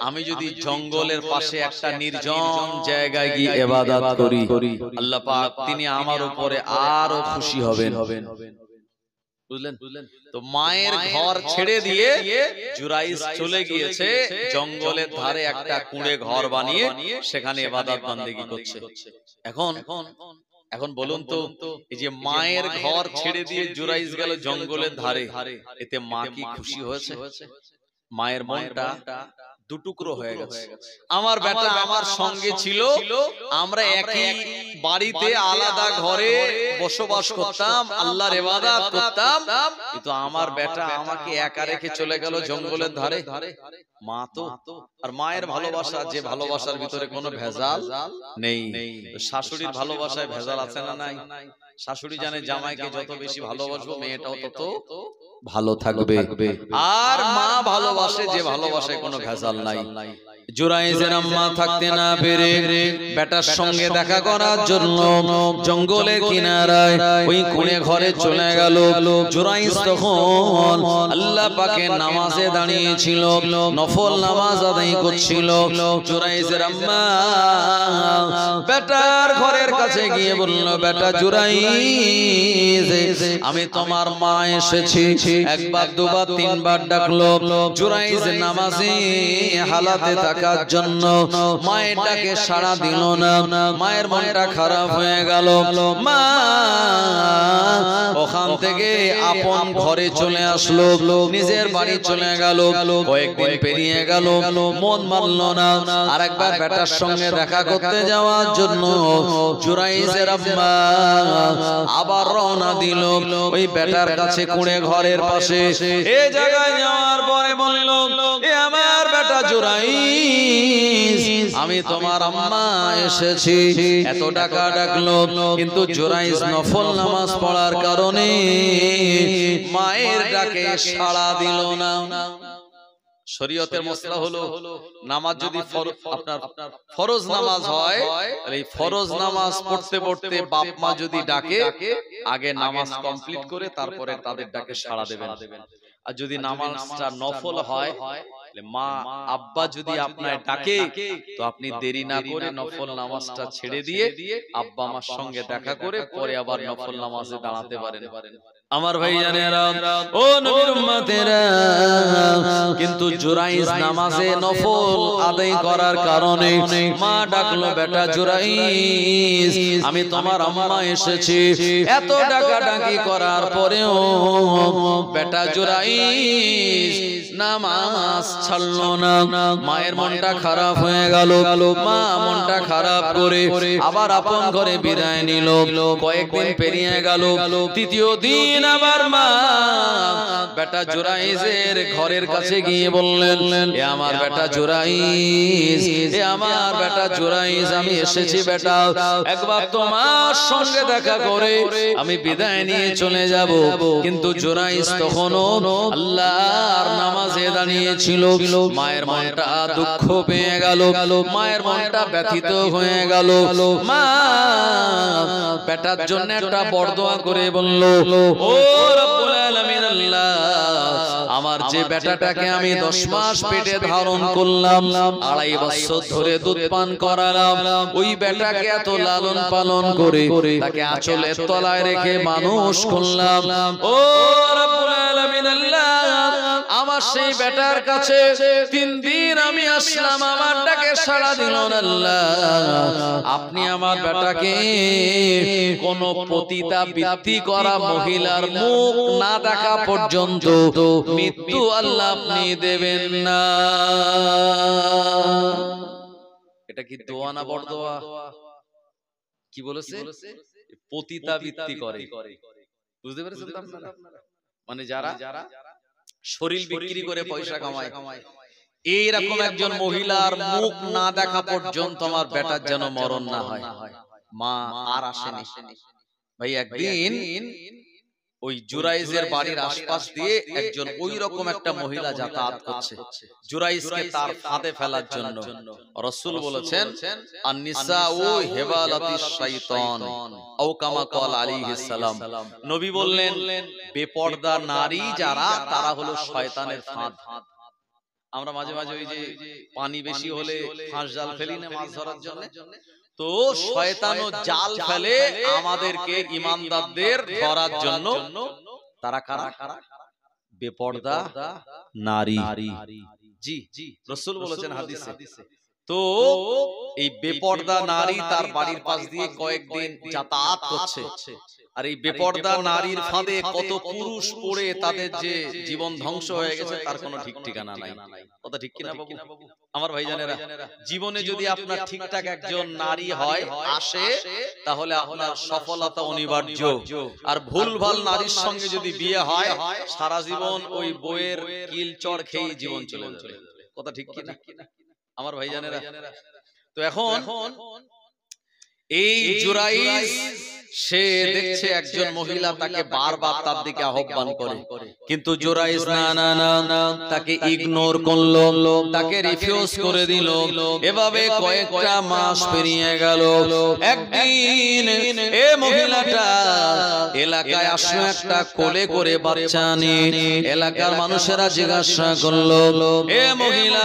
আমি যদি জঙ্গলের পাশে একটা নির্জন জায়গায় গিয়ে ইবাদত করি, আল্লাহ পাক তিনি আমার উপরে আরো খুশি হবেন। বুঝলেন? তো মায়ের ঘর ছেড়ে দিয়ে জুরাইজ চলে গিয়েছে জঙ্গলের ধারে একটা কুঁড়ে ঘর বানিয়ে সেখানে ইবাদত বান্দেগি করছে। এখন বলুন তো, এই যে মায়ের ঘর ছেড়ে দিয়ে জুরাইজ গেল জঙ্গলের ধারে, এতে মা কি খুশি হয়েছে? মায়ের মনটা দুটুকরো হয়ে গেছে। আমার বেটা আমার সঙ্গে ছিল, আমরা একই বাড়িতে আলাদা ঘরে বসবাস করতাম, আল্লাহর ইবাদত করতাম, কিন্তু আমার বেটা আমাকে একা রেখে চলে গেল জঙ্গলের ধারে। মা তো, আর মায়ের ভালোবাসা, যে ভালোবাসার ভিতরে কোনো ভেজাল নেই। শাশুড়ির ভালোবাসায় ভেজাল আছে না নাই? শাশুড়ি জানে জামাইকে যত বেশি ভালোবাসবো মেয়েটাও তত ভালো থাকবে, আর মা ভালোবাসে যে ভালোবাসায় কোনো ভেজাল নাই। জুরাইজের আম্মা থাকতে না পেরে বেটার সঙ্গে দেখা করার জন্য জঙ্গলের কিনারায় ওই কোণে ঘরে চলে গেল। জুরাইজ তখন আল্লাহ পাকের নামাজে দাঁড়িয়েছিল, নফল নামাজ আদায় করছিল। জুরাইজের আম্মা বেটার ঘরের কাছে গিয়ে বলল, বেটা জুরাইজ, আমি তোমার মা এসেছি। একবার, দুবার, 3 বার ডাকলো। জুরাইজ নামাজে হালাতে থাকার জন্য মায়ের ডাকে সাড়া দিল না। মায়ের মনটা খারাপ হয়ে গেল। মা ওখান থেকে আপন ঘরে চলে আসলো, নিজের বাড়ি চলে গেল। কয়েকদিন পেরিয়ে গেল, মন মানল না আরেকবার বেটার সঙ্গে দেখা করতে যাওয়ার জন্য জুরাইজের আম্মা আবার রওনা দিল ওই বেটার কাছে, কুঁড়ে ঘরের পাশে। এই জায়গায় যাওয়ার পরে বলল, এ আমার বেটা জুরাইজ, আমি তোমার আম্মা এসেছি। এত টাকা ডাকলো, কিন্তু জুরাইজ নফল নামাজ পড়ার কারণে মায়ের ডাকে সাড়া দিল না। শরীয়তের মসলা হলো, নামাজ যদি আপনার ফরজ নামাজ হয়, এই ফরজ নামাজ পড়তে পড়তে বাপ মা যদি ডাকে, আগে নামাজ কমপ্লিট করে তারপরে তাদের ডাকে সাড়া দেবেন। আর যদি নামাজটা নফল হয়, মা আব্বা যদি আপনায় ডাকে তো আপনি দেরি না করে নফল নামাজটা ছেড়ে দিয়ে আব্বা আমার সঙ্গে দেখা করে পরে আবার নফল নামাজে দাঁড়াতে পারেন। আমার ভাই জানেরা, ও নবীর উম্মতেরা, কিন্তু জুরাইজ নামাজে নফল আদায় করার কারণে মা ডাকলো, বেটা জুরাইজ আমি তোমার আম্মা এসেছি। এত ডাকাডাকি করার পরেও বেটা জুরাইজ নামাজ ছাড়লো না। মায়ের মনটা খারাপ হয়ে গেল। মা মনটা খারাপ করে আবার আপন ঘরে বিদায় নিল। কয়েকদিন পেরিয়ে গেল। তৃতীয় দিন আবার মা বেটা জুরাইজের ঘরের কাছে গিয়ে বললেন, এ আমার বেটা জুরাইজ, এ আমার বেটা জুরাইজ, আমি এসেছি বেটা, একবার তোমার সঙ্গে দেখা করে আমি বিদায় নিয়ে চলে যাব। কিন্তু জুরাইজ তখনও আল্লাহর নামাজে দাঁড়িয়েছিল। মায়ের মনটা দুঃখ পেয়ে গেল, মায়ের মনটা ব্যথিত হয়ে গেল। মা বেটার জন্য একটা বরদোয়া করে বলল, ও রব্বুল আলামিন আল্লাহ, আমার যে বেটাটাকে আমি 10 মাস পেটে ধারণ করলাম, 2.5 বছর ধরে দুধ পান করালাম, ওই বেটাকে এত লালন পালন করে তাকে আঁচলের তলায় রেখে মানুষ করলাম। ও রব্বুল আলামিন আল্লাহ, আমার সেই বেটার কাছে 3 দিন আমি আসলাম, আমার ডাকে সাড়া দিল না আল্লাহ। আপনি আমার বেটাকে কোন পতিতাবৃত্তি করা মহিলার মুখ না দেখা পর্যন্ত মৃত্যু আল্লাহ আপনি দেবেন না। এটা কি দোয়া না বরদোয়া? কি বলেছে? পতিতাবৃত্তি করে। বুঝতে পেরেছেন আপনারা? মানে যারা শরীর বিক্রি করে পয়সা কামায়, এইরকম একজন মহিলার মুখ না দেখা পর্যন্ত আমার বেটার যেন মরণ না হয়। মা আর আসেনি। ভাই একদিন ওই জুরাইজের বাড়ির আশপাশ দিয়ে একজন ওই রকম একটা মহিলা যাতায়াত করছে জুরাইজকে তার ফাঁদে ফেলার জন্য। রাসূল বলেছেন, আন-নিসাউ হিবালাতিশ শাইতান আও কামা ক্বাল আলাইহিস সালাম। নবী বললেন, বেপরদা নারী যারা, তারা হলো শয়তানের ফাঁদ। আমরা মাঝে মাঝে ওই যে পানি বেশি হলে ফাঁস জাল ফেলি না মাছ ধরার জন্য, তো শয়তানও জাল ফেলে আমাদেরকে ঈমানদারদের ধরার জন্য। তারা কারা? বেপরদা নারী। জি, রাসূল বলেছেন হাদিসে। তো এই বেপরদা নারী তার বাড়ির পাশ দিয়ে কয়েকদিন যাতায়াত করছে, আর এই বেপরদা নারীর ফাঁদে কত পুরুষ পড়ে তাদের যে জীবন ধ্বংস হয়ে গেছে তার কোনো ঠিক ঠিকানা নাই। কথা ঠিক কিনা বাবু? আমার ভাইজানেরা, জীবনে যদি আপনার ঠিকঠাক একজন নারী হয় আসে, তাহলে আপনার সফলতা অনিবার্য। আর ভুলভাল নারীর সঙ্গে যদি বিয়ে হয়, সারা জীবন ওই বইয়ের কিল চড় খেয়ে জীবন চলে যাবে। কথা ঠিক কিনা আমার ভাইজানেরা? তো এখন এই জুরাইজ সে দেখছে একজন মহিলা তাকে বারবার তার দিকে আহ্বান করে, কিন্তু জুরাইজ না তাকে ইগনোর করলো, তাকে রিফিউজ করে দিল। এভাবে কয়েকটা মাস পেরিয়ে গেল। একদিন এই মহিলাটা এলাকায় আসলো একটা কোলে করে বাচ্চা নিয়ে। এলাকার মানুষেরা জিজ্ঞাসা করলো, এ মহিলা,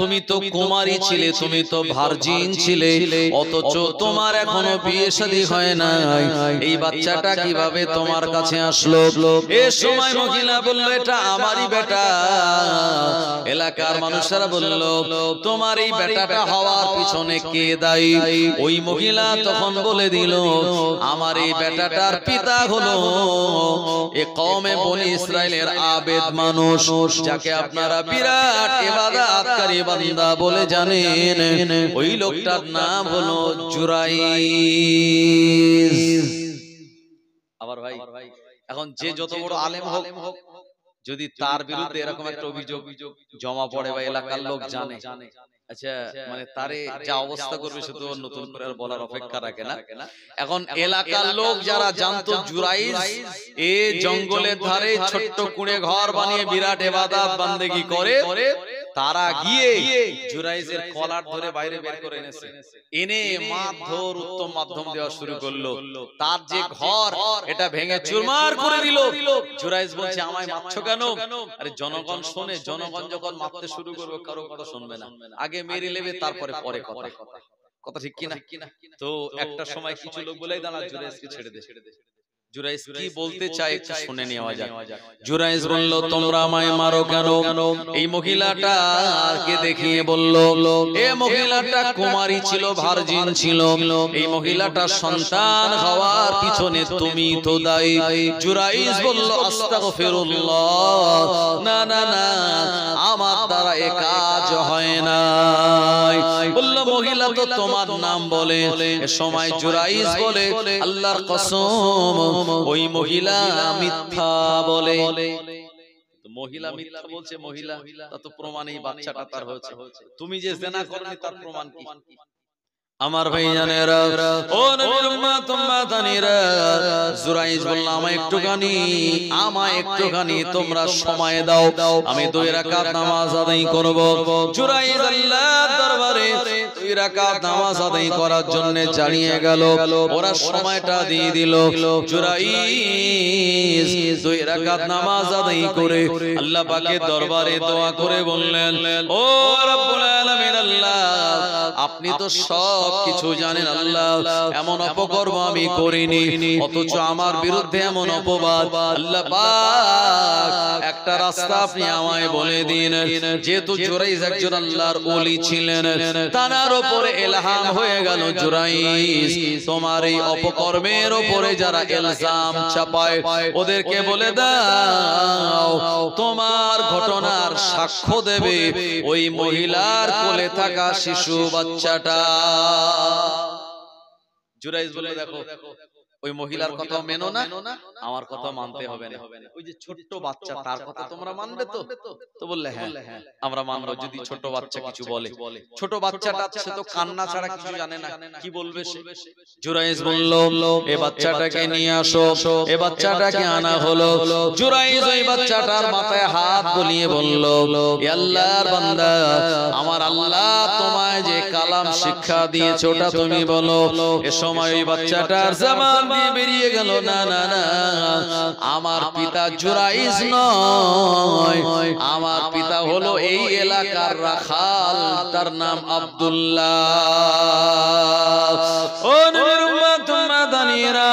তুমি তো কুমারী ছিলে, তুমি তো ভার্জিন ছিলে, অথচ তোমার এখনো বিয়ে শাদী হয় না, এই বাচ্চাটা কিভাবে তোমার কাছে আসলো? এই সময় মহিলা বলল, এটা আমারই বেটা। এলাকার মানুষেরা বলল, তোমার এই বেটাটা হওয়ার পিছনে কে দায়ী? ওই মহিলা তখন বলে দিল, আমার এই বেটাটার পিতা হলো এ কওমে বনি ইসরাইলের আবেদ মানুষ, যাকে আপনারা বিরাট ইবাদতকারী বান্দা বলে জানেন। ওই লোকটার নাম হলো জুরাইজ। আবার ভাই, এখন যে যত বড় আলেম হোক, যদি তার বিরুদ্ধে এরকম একটা অভিযোগ জমা পড়ে বা এলাকার লোক জানে, আচ্ছা মানে তারে যা অবস্থা করবে সে তো নতুন করে আর বলার অপেক্ষা রাখে না। এখন এলাকার লোক যারা জানতো জুরাইজ এ জঙ্গলের ধারে ছোট্ট কুঁড়ে ঘর বানিয়ে বিরাট ইবাদত বান্দেগি করে, তারা গিয়ে জুরাইজের কলার ধরে বাইরে বের করে এনেছে, এনে মারধর উত্তম মাধ্যম দেওয়া শুরু করলো। তার যে ঘর এটা ভেঙে চুরমার করে দিল। জুরাইজ বলছে আমায় মারছো কেন? আরে জনগণ শোনে, জনগণ যখন মারতে শুরু করবে কারো কথা শুনবে না, আগে মেরে নেবে তারপরে পরে কথা। কথা ঠিক কিনা? তো একটা সময় কিছু লোক বলেই দাঁড়া জুরাইজকে ছেড়ে দে। জুরাইজ কি বলতে চায় একটু শুনে নেওয়া যাক। জুরাইজ বলল তোমরা আমায় মারো কেন? এই মহিলাটাকে দেখিয়ে বলল এ মহিলাটা কুমারী ছিল, ভার্জিন ছিল, এই মহিলাটার সন্তান হওয়ার পিছনে তুমি তো দায়ী। জুরাইজ বলল আস্তাগফিরুল্লাহ, না না না, আমার দ্বারা এ কাজ হয় না। বলল মহিলা তো তোমার নাম বলে। এ সময় জুরাইজ বলে আল্লাহর কসম ওই মহিলা মিথ্যা বলে। মহিলা মিথ্যা বলছে, মহিলা তা তো প্রমাণ এই বাচ্চাটা তার হয়েছে। তুমি যে জিনা করনি তার প্রমাণ কি? আমার ভাইজানেরা, ও নবীর উম্মত উম্মাতানিরা, জুরাইজ বলল আমায় একটুখানি তোমরা সময় দাও, আমি 2 রাকাত নামাজ আদায় করব। জুরাইজ আল্লাহর দরবারে 2 রাকাত নামাজ আদায় করার জন্য জানিয়ে গেল। ওরা সময়টা দিয়ে দিল। জুরাইজ 2 রাকাত নামাজ আদায় করে আল্লাহ পাকের দরবারে দোয়া করে বললেন ও রব্বুল আলামিন, আল্লাহ আপনি তো সব কিছু জানেন। আল্লাহ এমন অপকর্ম আমি করিনি, অথচ আমার বিরুদ্ধে এমন অপবাদ। আল্লাহ পাক একটা রাস্তা আপনি আমায় বলে দিন। যেহেতু জুরাইজ একজন আল্লাহর ওলি ছিলেন, তার উপরে ইলহাম হয়ে গেল জুরাইজ তোমার এই অপকর্মের উপরে যারা ইলজাম চাপায় ওদেরকে বলে দাও তোমার ঘটনার সাক্ষ্য দেবে ওই মহিলার কোলে থাকা শিশু বাচ্চাটা। জুরাইজ বলে দেখো ওই মহিলার কথা মেনো না, আমার কথা মানতে হবে না। ওই যে ছোট্ট বাচ্চা তার কথা তোমরা মানবে তো? তো বললে হ্যাঁ আমরা মানবো যদি ছোট বাচ্চা কিছু বলে। ছোট বাচ্চাটা সে তো কান্না ছাড়া কিছু জানে না, কি বলবে সে? জুরাইজ বলল এই বাচ্চাটাকে নিয়ে আসো। এই বাচ্চাটাকে আনা হলো। জুরাইজ ওই বাচ্চাটার মাথায় হাত বুলিয়ে বলল হে আল্লাহর বান্দা, আমার আল্লাহ তোমায় যে কালাম শিক্ষা দিয়েছে ওটা তুমি বলো। এ সময় ওই বাচ্চাটার জবান দিয়ে বেরিয়ে গেল না না না, আমার পিতা জুরাইজ নয়, আমার পিতা হলো এই এলাকার রাখাল, তার নাম আব্দুল্লাহ। ও নবীর উম্মত উম্মাতানিরা,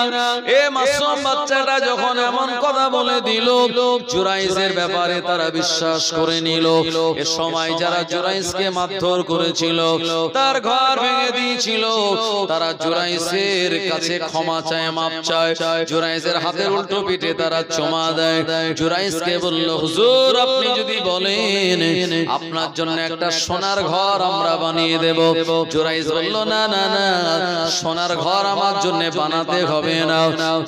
এই মাসুম বাচ্চাটা যখন এমন কথা বলে দিল, জুরাইজের ব্যাপারে তারা বিশ্বাস করে নিল। এ সময় যারা জুরাইজকে মারধর করেছিল, তার ঘর ভেঙে দিয়েছিল, তারা জুরাইজের কাছে ক্ষমা চায়, মাপ চায়। জুরাইজের হাতের উল্টো পিঠে তারা চুমা দেয়। জুরাইজকে বলল হুজুর আপনি যদি বলেন আপনার জন্য একটা সোনার ঘর আমরা বানিয়ে দেব। জুরাইজ বলল না না না, সোনার ঘর আমার জন্য বানাতে হবে না,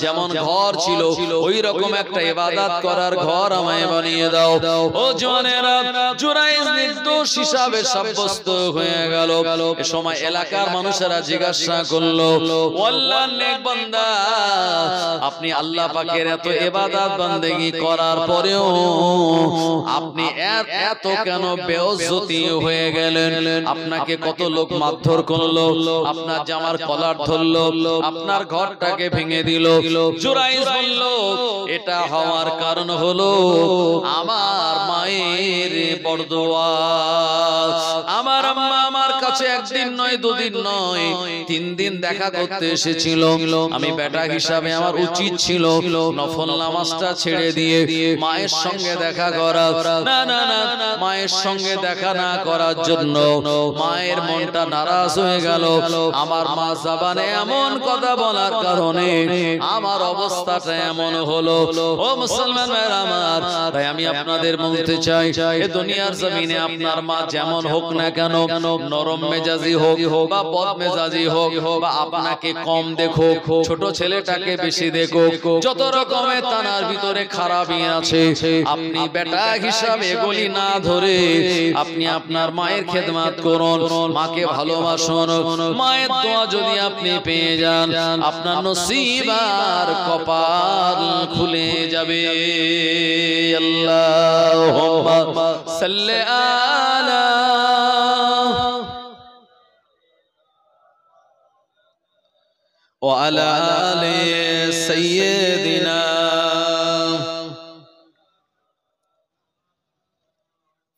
যেমন ঘর ছিল ওই রকম একটা ইবাদত করার ঘর আমায় বানিয়ে দাও। ও জওয়ানেরা, জুরাইজ নির্দোষ হিসাবে সাব্যস্ত হয়ে গেল। এ সময় এলাকার মানুষেরা জিজ্ঞাসা করলো আল্লাহর নেক বান্দা, আপনি আল্লাহ পাকের এত ইবাদত বান্দেগি করার পরেও আপনি এত কেন বেইজ্জতি হয়ে গেলেন? আপনাকে কত লোক মারধর করলো, আপনার জামার কলার ধরলো, আপনার ঘরটাকে ভেঙে দিল। জুরাইজ বলল এটা হওয়ার কারণ হলো আমার মায়ের বরদোয়া। আমার আম্মা আমার কাছে একদিন নয়, দুদিন নয়, 3 দিন দেখা করতে এসেছিল। আমি বেটা হিসাবে আমার উচিত ছিল নফল নামাজটা ছেড়ে দিয়ে মায়ের সঙ্গে দেখা করা। না না না, মায়ের সঙ্গে দেখা না করার জন্য মায়ের মনটা নারাজ হয়ে গেল। আমার মা জবানে এমন কথা বলার কারণে আমার অবস্থাটা এমন হলো। ও মুসলমান ভাইরা আমার, তাই আমি আপনাদের বলতে চাই এই দুনিয়ার জমিনে আপনার মা যেমন হোক না কেন, নরম মেজাজি হোক বা বদ মেজাজি হোক, বা আপনাকে কম দেখো, ছোট ছেলেটাকে বেশি দেখো, যত রকমের তানার ভিতরে খারাপই আছে, আপনি বেটা হিসাবে এগুলি না ধরে আপনি আপনার মায়ের খেদমত করুন, মাকে ভালোবাসুন। মায়ের দোয়া যদি আপনি পেয়ে যান, আপনার নসিব আর কপাল খুলে যাবে। আল্লাহুম্মা সাল্লি আলা ওয়া আলা আলি সাইয়্যিদিনা।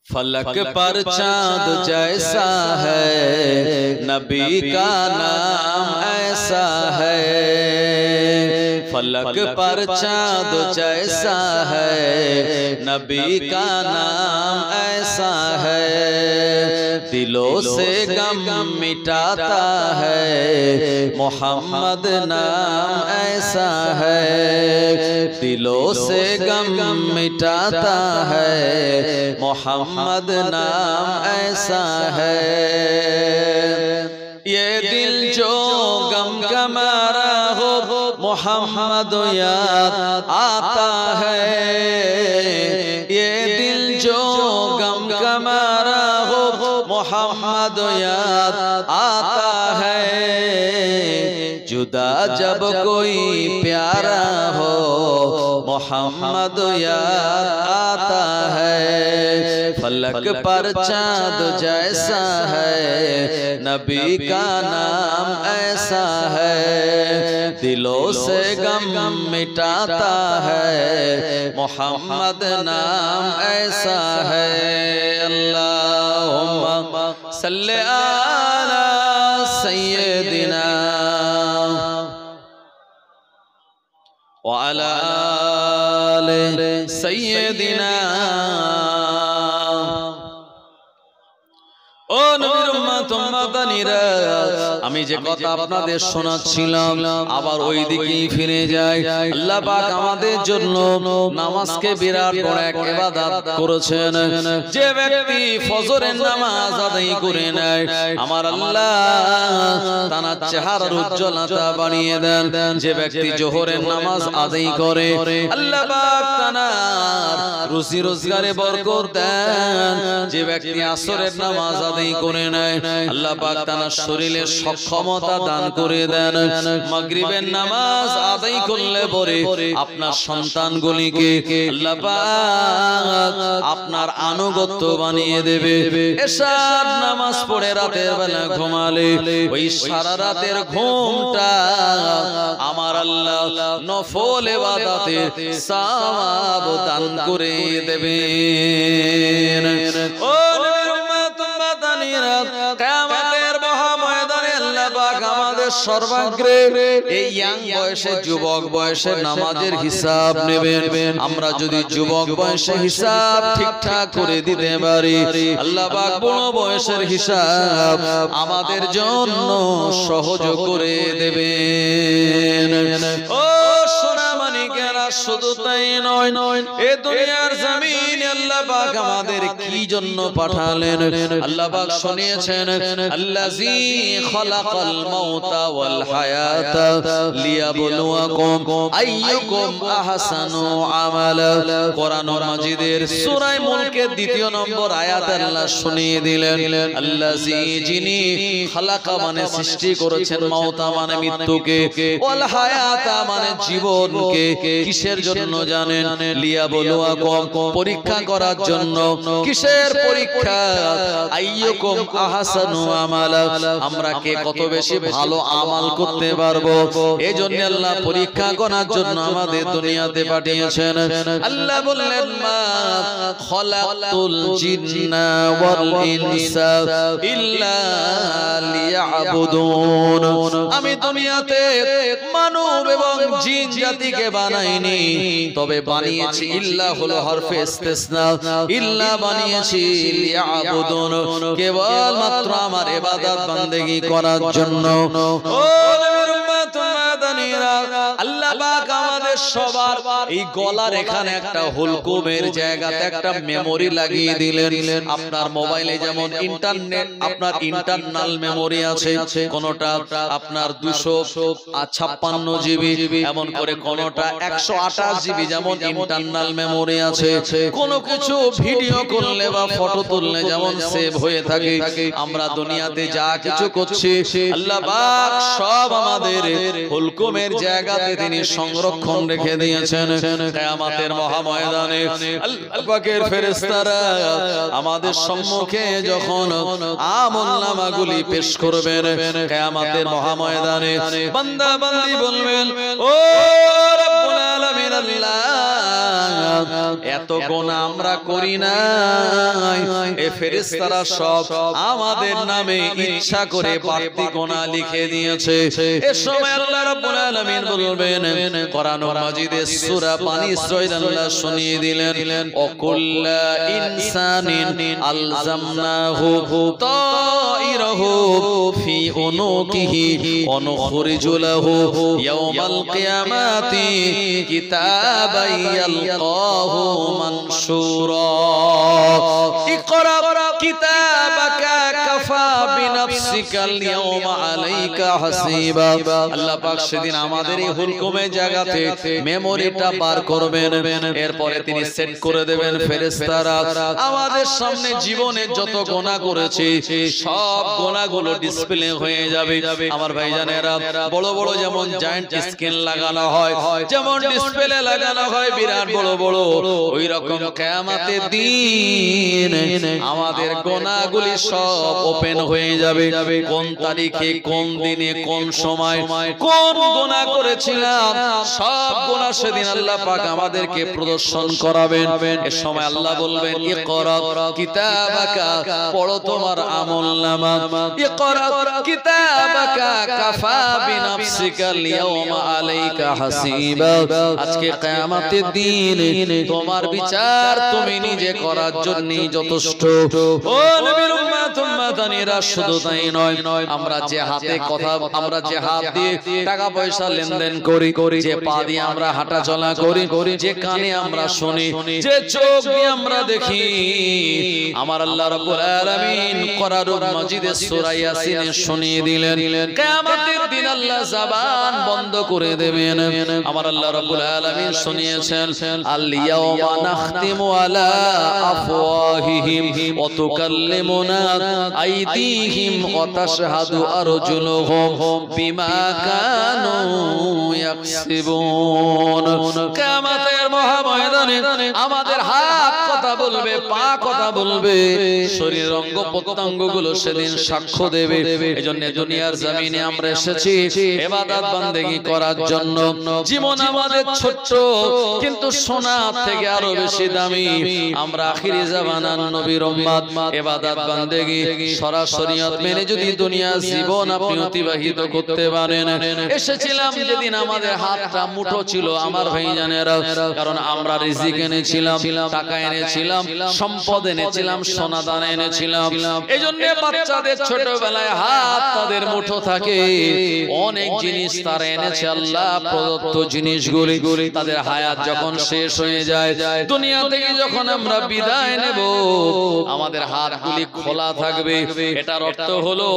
फलक पर चांद जैसा है, नबी का नाम ऐसा है। फलक पर चांद जैसा है, नबी का नाम ऐसा है। दिलों से गम मिटाता है, मोहम्मद नाम ऐसा है। दिलों से गम मिटाता है, मोहम्मद नाम ऐसा है। ये दिल जो गम का मारा हो, मोहम्मद याद आता है। ये दिल जो गम का मारा हो, मोहम्मद याद आता है। जुदा जब कोई प्यारा हो, मोहम्मद याद आता है। फलक पर चांद जैसा है, नबी का नाम ऐसा है। दिलों से गम मिटाता है, मोहम्मद नाम ऐसा है। अल्लाहुम्मा सल्ले अला सय्यिदिना व अला आलि सय्यिदिना। ও নবীর উম্মত উম্মতানিরা, আমি যে কথা আপনাদের শোনাচ্ছিলাম আবার ওই দিকেই ফিরে যাই। আল্লাহ পাক আমাদের জন্য নামাজকে বিরাট বড় এক ইবাদত করেছেন। যে ব্যক্তি ফজরের নামাজ আদায় করে নেয়, আমার আল্লাহ তার চেহারার উজ্জ্বলতা বাড়িয়ে দেন। যে ব্যক্তি জোহরের নামাজ আদায় করে, আল্লাহ পাক তার রুজি রোজগারে বরকত দেন। যে ব্যক্তি আসরের নামাজ আদায় করে নেয়, আল্লাহ পাক তার শরীরে সক্ষমতা দান করে দেন। মাগরিবের নামাজ আদায় করলে পরে আপনার সন্তানগুলিকে আল্লাহ পাক আপনার আনুগত্য বানিয়ে দেবে। এশার নামাজ পড়ে রাতের বেলা ঘুমালে ওই সারা রাতের ঘুমটা আমার আল্লাহ নফল ইবাদতের সওয়াব দান করে দেবেন। ও নবীর উম্মত উম্মতানিরা, কিয়ামতের মহা ময়দানে আল্লাহ পাক আমাদের সর্বাগ্রে এই ইয়াং বয়সে, যুবক বয়সে নামাজের হিসাব নেবেন। আমরা যদি যুবক বয়সে হিসাব ঠিকঠাক করে দিতে পারি, আল্লাহ পাক বুড়ো বয়সের হিসাব আমাদের জন্য সহজ করে দেবেন। ও সোনা মানিকেরা, শুধু তাই নয়, এ দুনিয়ার জমিনে আল্লাহ পাক আমাদের কি জন্য পাঠালেন? আল্লাহ পাক শুনিয়েছেন, আল্লাযী খালাকাল মাউতা ওয়াল হায়াতা লিয়াবলুয়াকুম আইয়ুকুম আহসানু আমালা। কোরআন মাজিদের সূরা মুলকের ২য় নম্বর আয়াতে আল্লাহ শুনিয়ে দিলেন, আল্লাযী, যিনি, খালাকা মানে সৃষ্টি করেছেন, মাউতা মানে মৃত্যুকে, ওয়াল হায়াতা মানে জীবনকে। কিসের জন্য জানেন? লিয়াবলুয়াকুম, পরীক্ষা করার জন্য। কিসের পরীক্ষা? আইয়ুকুম আহসানু আমালা, আমরা কে কত বেশি ভালো আমাল করতে পারবো। এজন্য আল্লাহ পরীক্ষা করার জন্য আমাদের দুনিয়াতে পাঠিয়েছেন। আল্লাহ বললেন, মা খালাকতুল জিন্না ওয়াল ইনসা ইল্লা লিয়াবুদুন। আমি দুনিয়াতে মানব এবং জিন জাতিকে বানাইনি, তবে বানিয়েছি, ইল্লা হলো হরফে ইস্তিসনা, ইল্লা বানিয়েছি লিয়াবুদুন, কেবল মাত্র আমার ইবাদত বান্দেগী করার জন্য। ও নবীর উম্মত উম্মতানিরা, আল্লাহ পাক আমাদের সবার এই গলার এখানে একটা হুলকুমের জায়গাতে একটা মেমোরি লাগিয়ে দিলেন। আপনার মোবাইলে যেমন ইন্টারনেট, আপনার ইন্টারনাল মেমোরি আছে, কোনটা আপনার 256 জিবি, এমন করে কোনটা 128 জিবি, যেমন ইন্টারনাল মেমোরি আছে। কোনো কিছু ভিডিও করলে বা ফটো তুললে যেমন সেভ হয়ে থাকে, আমরা দুনিয়াতে যা কিছু করছি আল্লাহ পাক সব আমাদের হুলকুমের জায়গাতে তিনি সংরক্ষণ রেখে দিয়েছেন। কিয়ামতের মহা ময়দানে আল্লাহ পাকের ফেরেশতারা আমাদের সম্মুখে যখন আমলনামাগুলি পেশ করবেন, কিয়ামতের মহা ময়দানে বান্দা বান্দি বলবেন, ও রব্বুল আলামিন আল্লাহ, এত গুনাহ আমরা করি নাই, এই ফেরেশতারা সব আমাদের নামে ইচ্ছা করে বাড়তি গুনাহ লিখে দিয়েছে। এই সময় আল্লাহ রাব্বুল আলামিন বলবেন, কোরআন মাজিদে সূরা বানী ইসরাঈল আল্লাহ শুনিয়ে দিলেন, ওয়াকুল্লা ইনসানিন আলজামনাহু তাইরাহু ফি উনুকিহি ওয়া নুখরিজু লাহু ইয়াওমাল কিয়ামাতি কিতাবান ইয়ালকাহু মানশুরা। ইকরা কিতাবাকা কাফা বিনাফসিকাল ইয়াওমা আলাইকা হাসিবা। আল্লাহ পাক সেদিন আমাদের এই হুলকুমে জায়গাতে মেমোরিটা বার করবেন, এরপরে তিনি সেট করে দেবেন ফেরেশতারা আমাদের সামনে জীবনে যত গুনাহ করেছে সব গুনাহগুলো ডিসপ্লে হয়ে যাবে। আমার ভাইজানেরা, বড় বড় যেমন জায়ান্ট স্ক্রিন লাগানো হয়, যেমন ডিসপ্লে লাগানো হয় বিরাট বড় বড়, ওই রকম কিয়ামতের দিন আমাদের গুনাহগুলি সব ওপেন হয়ে যাবে। কোন তারিখে, কোন দিনে, কোন সময় কোন গুনাহ করেছিলাম সব গুনাহ সেদিন আল্লাহ পাক আমাদেরকে প্রদর্শন করাবেন। এই সময় আল্লাহ বলবেন, ইকরা কিতাবাকা, পড়ো তোমার আমলনামা। ইকরা কিতাবাকা কাফা বিনাফসিকাল ইয়াওমা আলাইকা হাসিবা। আজকে কিয়ামতের দিন তোমার বিচার তুমি নিজে করার জন্য যথেষ্ট। ও নবীর উম্মত উম্মতানিরা, শুধু তাই নয়, আমরা যে হাতে কথা, আমরা যে হাত দিয়ে টাকা পয়সা লেনদেন করি, যে পা দিয়ে আমরা হাঁটা চলা করি, যে কানে আমরা শুনি, যে চোখ দিয়ে আমরা দেখি, আমার আল্লাহ রাব্বুল আলামিন কোরআন মাজিদে সূরা ইয়াসিনে শুনিয়ে দিলেন, কিয়ামতের দিন আল্লাহ জবান বন্ধ করে দেবেন। আমার আল্লাহ রাব্বুল আলামিন শুনিয়েছেন, আল ইয়াওমা নাখতিমু আলা আফওয়াহিহিম ওয়া তুকাল্লিমুনা আইদিহিম ওয়া তাশহাদু আরজুলুহুম বিমা কানু ইয়াকসিবুন। কিয়ামতের মহা ময়দানে আমাদের হাত কথা বলবে, পা কথা বলবে, শরীর অঙ্গ প্রত্যঙ্গগুলো সেদিন সাক্ষ্য দেবে। এজন্য দুনিয়ার জমিনে আমরা এসেছি ইবাদত বান্দেগি করার জন্য। জীবন আমাদের ছোট্ট, কিন্তু সোনা থেকে আরো বেশি দামি। আমরা আখিরি জামানার নবীর উম্মত, ইবাদত বান্দেগি শরীয়ত মেনে যদি দুনিয়ার জীবন আপনি অতিবাহিত করতে পারেন। এসেছিলাম যেদিন আমাদের হাতটা মুঠো ছিল আমার ভাইজানেরা, কারণ আমরা রিজিক এনেছিলাম, টাকা এনেছিলাম, সম্পদ এনেছিলাম, সোনা দানা এনেছিলাম। এজন্য বাচ্চাদের ছোটবেলায় হাত তাদের মুঠো থাকে, অনেক জিনিস তারা এনেছে আল্লাহ প্রদত্ত জিনিসগুলি। তাদের হায়াত যখন শেষ হয়ে যায়, দুনিয়া থেকে যখন আমরা বিদায় নেব, আমাদের হাতগুলি খোলা থাকবে। এটার অর্থ হলো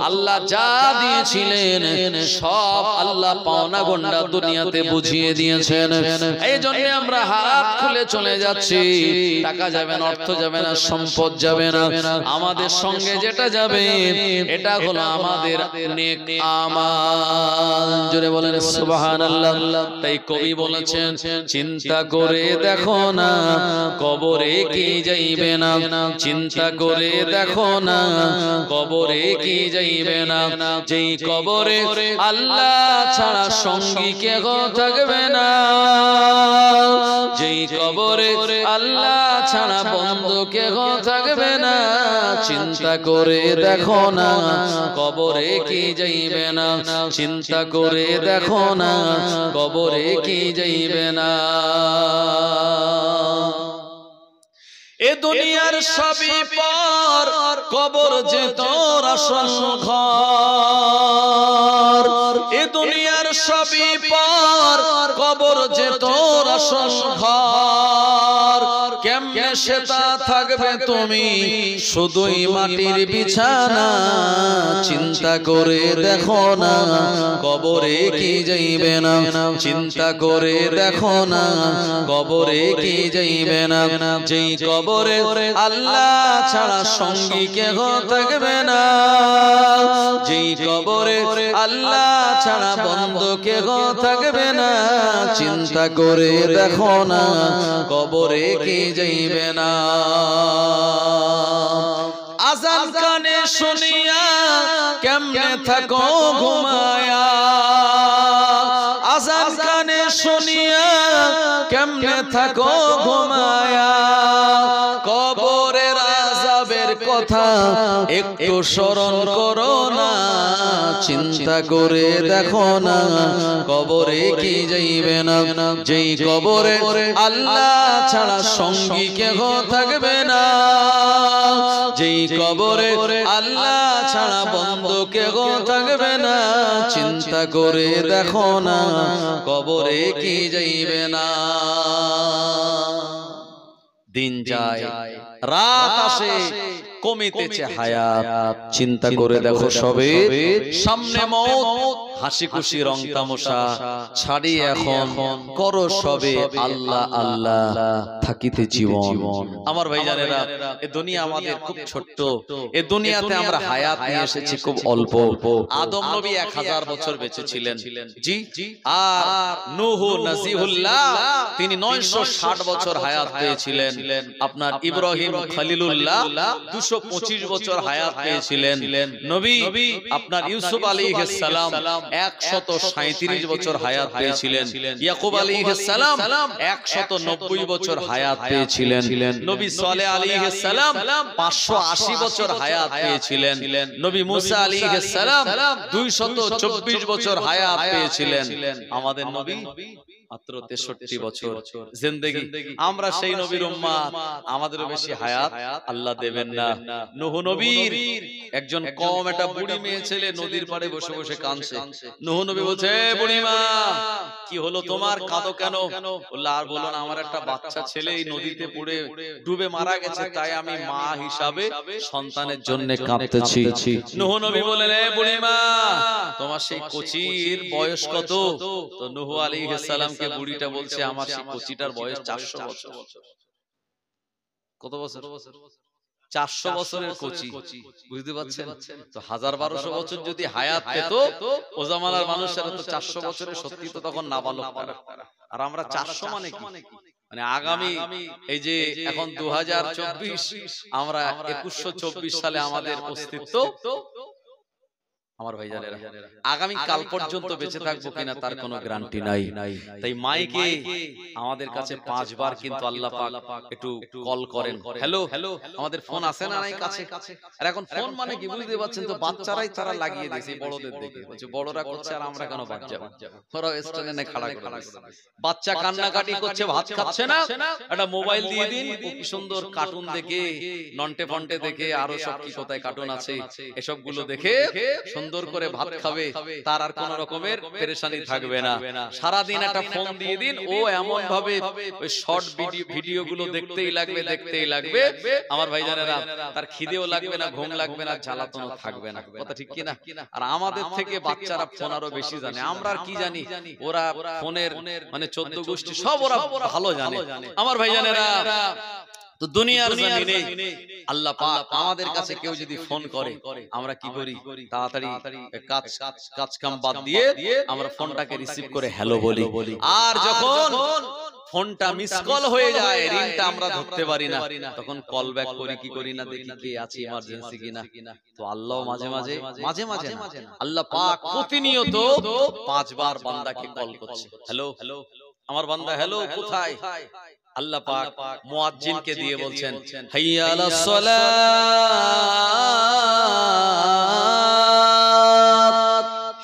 আল্লাহ যা দিয়েছিলেন সব আল্লাহ পাওনা গন্ডা দুনিয়াতে বুঝিয়ে দিয়েছেন। এই জন্য আমরা হাত খুলে চলে যাচ্ছি। টাকা যাবে না, অর্থ যাবে না, সম্পদ যাবে না, আমাদের সঙ্গে যেটা যাবে এটা হলো আমাদের নেক আমাল। জোরে বলেন সুবহানাল্লাহ। তাই কবি বলেছেন, চিন্তা করে দেখো না কবরে কি যাইবে না, চিন্তা করে দেখো না কবরে কি যাইবে না, যেই কবরে আল্লাহ ছাড়া সঙ্গী কেহ থাকবে না, যেই কবরে আল্লাহ ছাড়া বন্ধু কেহ থাকবে না। চিন্তা করে দেখো না কবরে কি যাইবে না, চিন্তা করে দেখো না কবরে কি যাইবে না। এ দুনিয়ার সবই পর, কবর যে তোর আসল ঘর। এ দুনিয়ার সবই পর, কবর যে তোর আসল ঘর। কেমনে সেটা থাকবে তুমি শুধুই মাটির বিছানা চিন্তা করে দেখো না কবরে কি যাইবে না চিন্তা করে দেখো না কবরে কি যাইবে না যেই কবরে আল্লাহ ছাড়া সঙ্গী কেহ থাকবে না যেই কবরে আল্লাহ ছাড়া বন্ধু কেহ থাকবে না চিন্তা করে দেখো না কবরে কি যাইবে না আজান কানে শুনিয়া কেমনে থাকো ঘুমায়া আজান কানে শুনিয়া কেমনে থাকো ঘুমায়া কবরের আযাবের কথা একটু স্মরণ করো না চিন্তা করে দেখো না কবরে কি যাইবে না যেই কবরে আল্লাহ ছাড়া সঙ্গী কেহ থাকবে না যেই কবরে আল্লাহ ছাড়া বন্ধু কেহ থাকবে না চিন্তা করে দেখো না কবরে কি যাইবে না দিন যায় রাত আসে কমিতেছে হায়াত চিন্তা করে দেখো সবে সামনে মওত হাসি খুশি রং তামাশা ছাড়ি এখন করো সবে আল্লাহ আল্লাহ থাকিতে জীবন আমার ভাইজানেরা এই দুনিয়া আমাদের খুব ছোট্ট এই দুনিয়াতে আমরা হায়াত নিয়ে এসেছি খুব অল্প আদম নবী 1000 বছর বেঁচে ছিলেন জি আর নূহ নাজিহুল্লাহ তিনি 960 বছর হায়াত পেয়েছিলেন আপনার ইব্রাহিম খলিলুল্লাহ 225 বছর হায়াত পেয়েছিলেন নবী আপনার ইউসুফ আলাইহিস সালাম 137 বছর হায়াত পেয়েছিলেন ইয়াকুব আলাইহিস সালাম 190 বছর হায়াত পেয়েছিলেন নবী সালেহ আলাইহিস সালাম 580 বছর হায়াত পেয়েছিলেন নবী মুসা আলাইহিস সালাম 224 বছর হায়াত পেয়েছিলেন আমাদের নবী মাত্র 63 বছর জিন্দেগি আমরা সেই নবীর উম্মত আমাদেরও বেশি হায়াত আল্লাহ দেবেন না নূহ নবীর একজন কম একটা বুড়ি মেয়ে ছেলে নদীর পাড়ে বসে বসে কাঁদছে নূহ নবী বলছে বুড়ি মা কি হলো তোমার কাঁদো কেন বলল আর বলো না আমার একটা বাচ্চা ছেলে এই নদীতে পড়ে ডুবে মারা গেছে তাই আমি মা হিসাবে সন্তানের জন্য কাঁদতেছি নূহ নবী বললেন এ বুড়ি মা তোমার সেই কচির বয়স কত তো নূহ আলাইহিস সালাম কে বুড়িটা বলছে আমার সেই কচিটার বয়স 400 বছর কত বছর 400 বছরের কচি বুঝতে পারছেন তো 1000-1200 বছর যদি হায়াত পেত ও জামানার মানুষেরা তো 400 বছরের সত্যি তো তখন নাবালক তারা আর আমরা 400 মানে কি মানে আগামী এই যে এখন 2024 আমরা 2124 সালে আমাদের অস্তিত্ব আমার ভাইজানেরা আগামী কাল পর্যন্ত বেঁচে থাকবো কিনা তার কোনো গ্যারান্টি নাই তাই মাইকে আমাদের কাছে 5 বার কিন্তু আল্লাহ পাক একটু কল করেন হ্যালো আমাদের ফোন আসে না নাই কাছে আর এখন ফোন মানে কি বুঝতে পারছেন তো বাচ্চারাই তারা লাগিয়ে দিয়েছে বড়দের দেখে বলছে বড়রা করছে আর আমরা কেন বাদ যাব ওরা স্ট্যান্ডে খাড়া করে বাচ্চা কান্নাকাটি করছে ভাত খাচ্ছে না একটা মোবাইল দিয়ে দিন কি সুন্দর কার্টুন দেখে নন্টে ফন্টে দেখে আরো সব কি কোথায় কার্টুন আছে এসব গুলো দেখে সুন্দর করে ভাত খাবে তার আর কোন রকমের পেরেশানি থাকবে না সারা দিন একটা ফোন দিয়ে দিন ও এমন ভাবে ওই শর্ট ভিডিও গুলো দেখতেই লাগবে আমার ভাইজানেরা তার খিদেও লাগবে না ঘুম লাগবে না জ্বালাতনও থাকবে না কথা ঠিক কি না আর আমাদের থেকে বাচ্চারা ফোন আরো বেশি জানে আমরা আর কি জানি ওরা ফোনের মানে 14 গোষ্ঠী সব ওরা ভালো জানে আমার ভাইজানেরা তো দুনিয়ার জমিনে আল্লাহ পাক আমাদের কাছে কেউ যদি ফোন করে আমরা কি করি তাড়াতাড়ি কাজ কাম বাদ দিয়ে আমরা ফোনটাকে রিসিভ করে হ্যালো বলি আর যখন ফোনটা মিস কল হয়ে যায় রিংটা আমরা ধরতে পারি না তখন কল ব্যাক করি কি করি না দেখি কে আছে ইমার্জেন্সি কিনা তো আল্লাহ মাঝে মাঝে আল্লাহ পাক প্রতিনিয়ত 5 বার বান্দাকে কল করছে হ্যালো আমার বান্দা হ্যালো কোথায় আল্লাহ পাক মুয়াজ্জিনকে দিয়ে বলছেন হাইয়া আলাস সালাত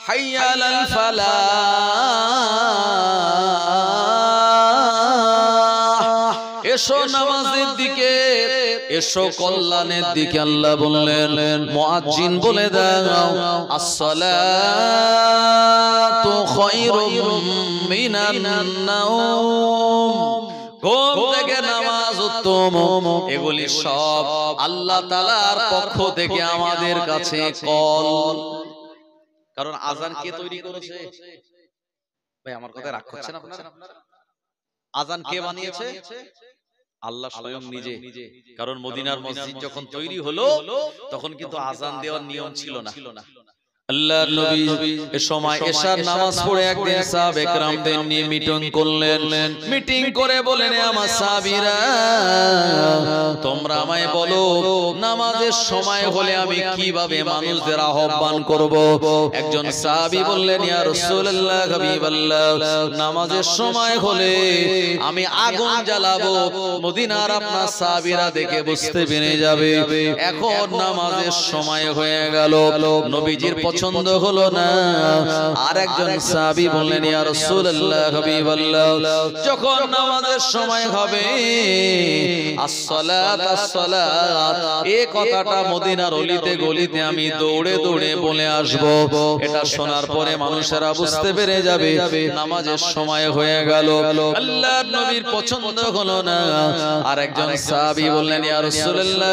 হাইয়া আলাল ফালাহ এসো নামাজের দিকে এসো কল্যাণের দিকে আল্লাহ বললেন মুয়াজ্জিন বলে দাও আসসালাতু খায়রুম মিনান নাওম ঘুম থেকে নামাজ নামাজ উত্তম, এগুলি সব আল্লাহ তাআলার পক্ষ থেকে আমাদের কাছে কল। কারণ আযান কে তৈরি করেছে? ভাই আমার কথা রাগ করছেন আপনারা? আযান কে বানিয়েছে? আল্লাহ স্বয়ং নিজে। কারণ মদিনার মসজিদ যখন তৈরি হলো তখন কিন্তু আযান দেওয়ার নিয়ম ছিল না। আল্লাহর নবী এই সময় এশার নামাজ পড়ে একদিন সাহাবে কেরামদের নিয়ে মিটিং করলেন। মিটিং করে বলেন, আমার সাহাবীরা তোমরা আমায় বলো নামাজের সময় হলে আমি কিভাবে মানুষদের আহ্বান করব। একজন সাহাবী বললেন, ইয়া রাসূলুল্লাহ হাবিবাল্লাহ, নামাজের সময় হলে আমি আগুন জ্বালাবো, মদিনার আপনার সাহাবীরা দেখে বুঝতে পেরে যাবে এখন নামাজের সময় হয়ে গেল। নবীজির পছন্দ হলো না। আর একজন সাহাবী বললেন, ইয়া রাসূলুল্লাহ হাবিবাল্লাহ, যখন নামাজের সময় হবে আসসালাত আসসালাত এই কথাটা মদিনার অলিতে গলিতে আমি দৌড়ে দৌড়ে বলে আসব। এটা শোনার পরে মানুষেরা বুঝতে পেরে যাবে নামাজের সময় হয়ে গেল। আল্লাহর নবীর পছন্দ হলো না। আর একজন সাহাবী বললেন, ইয়া রাসূলুল্লাহ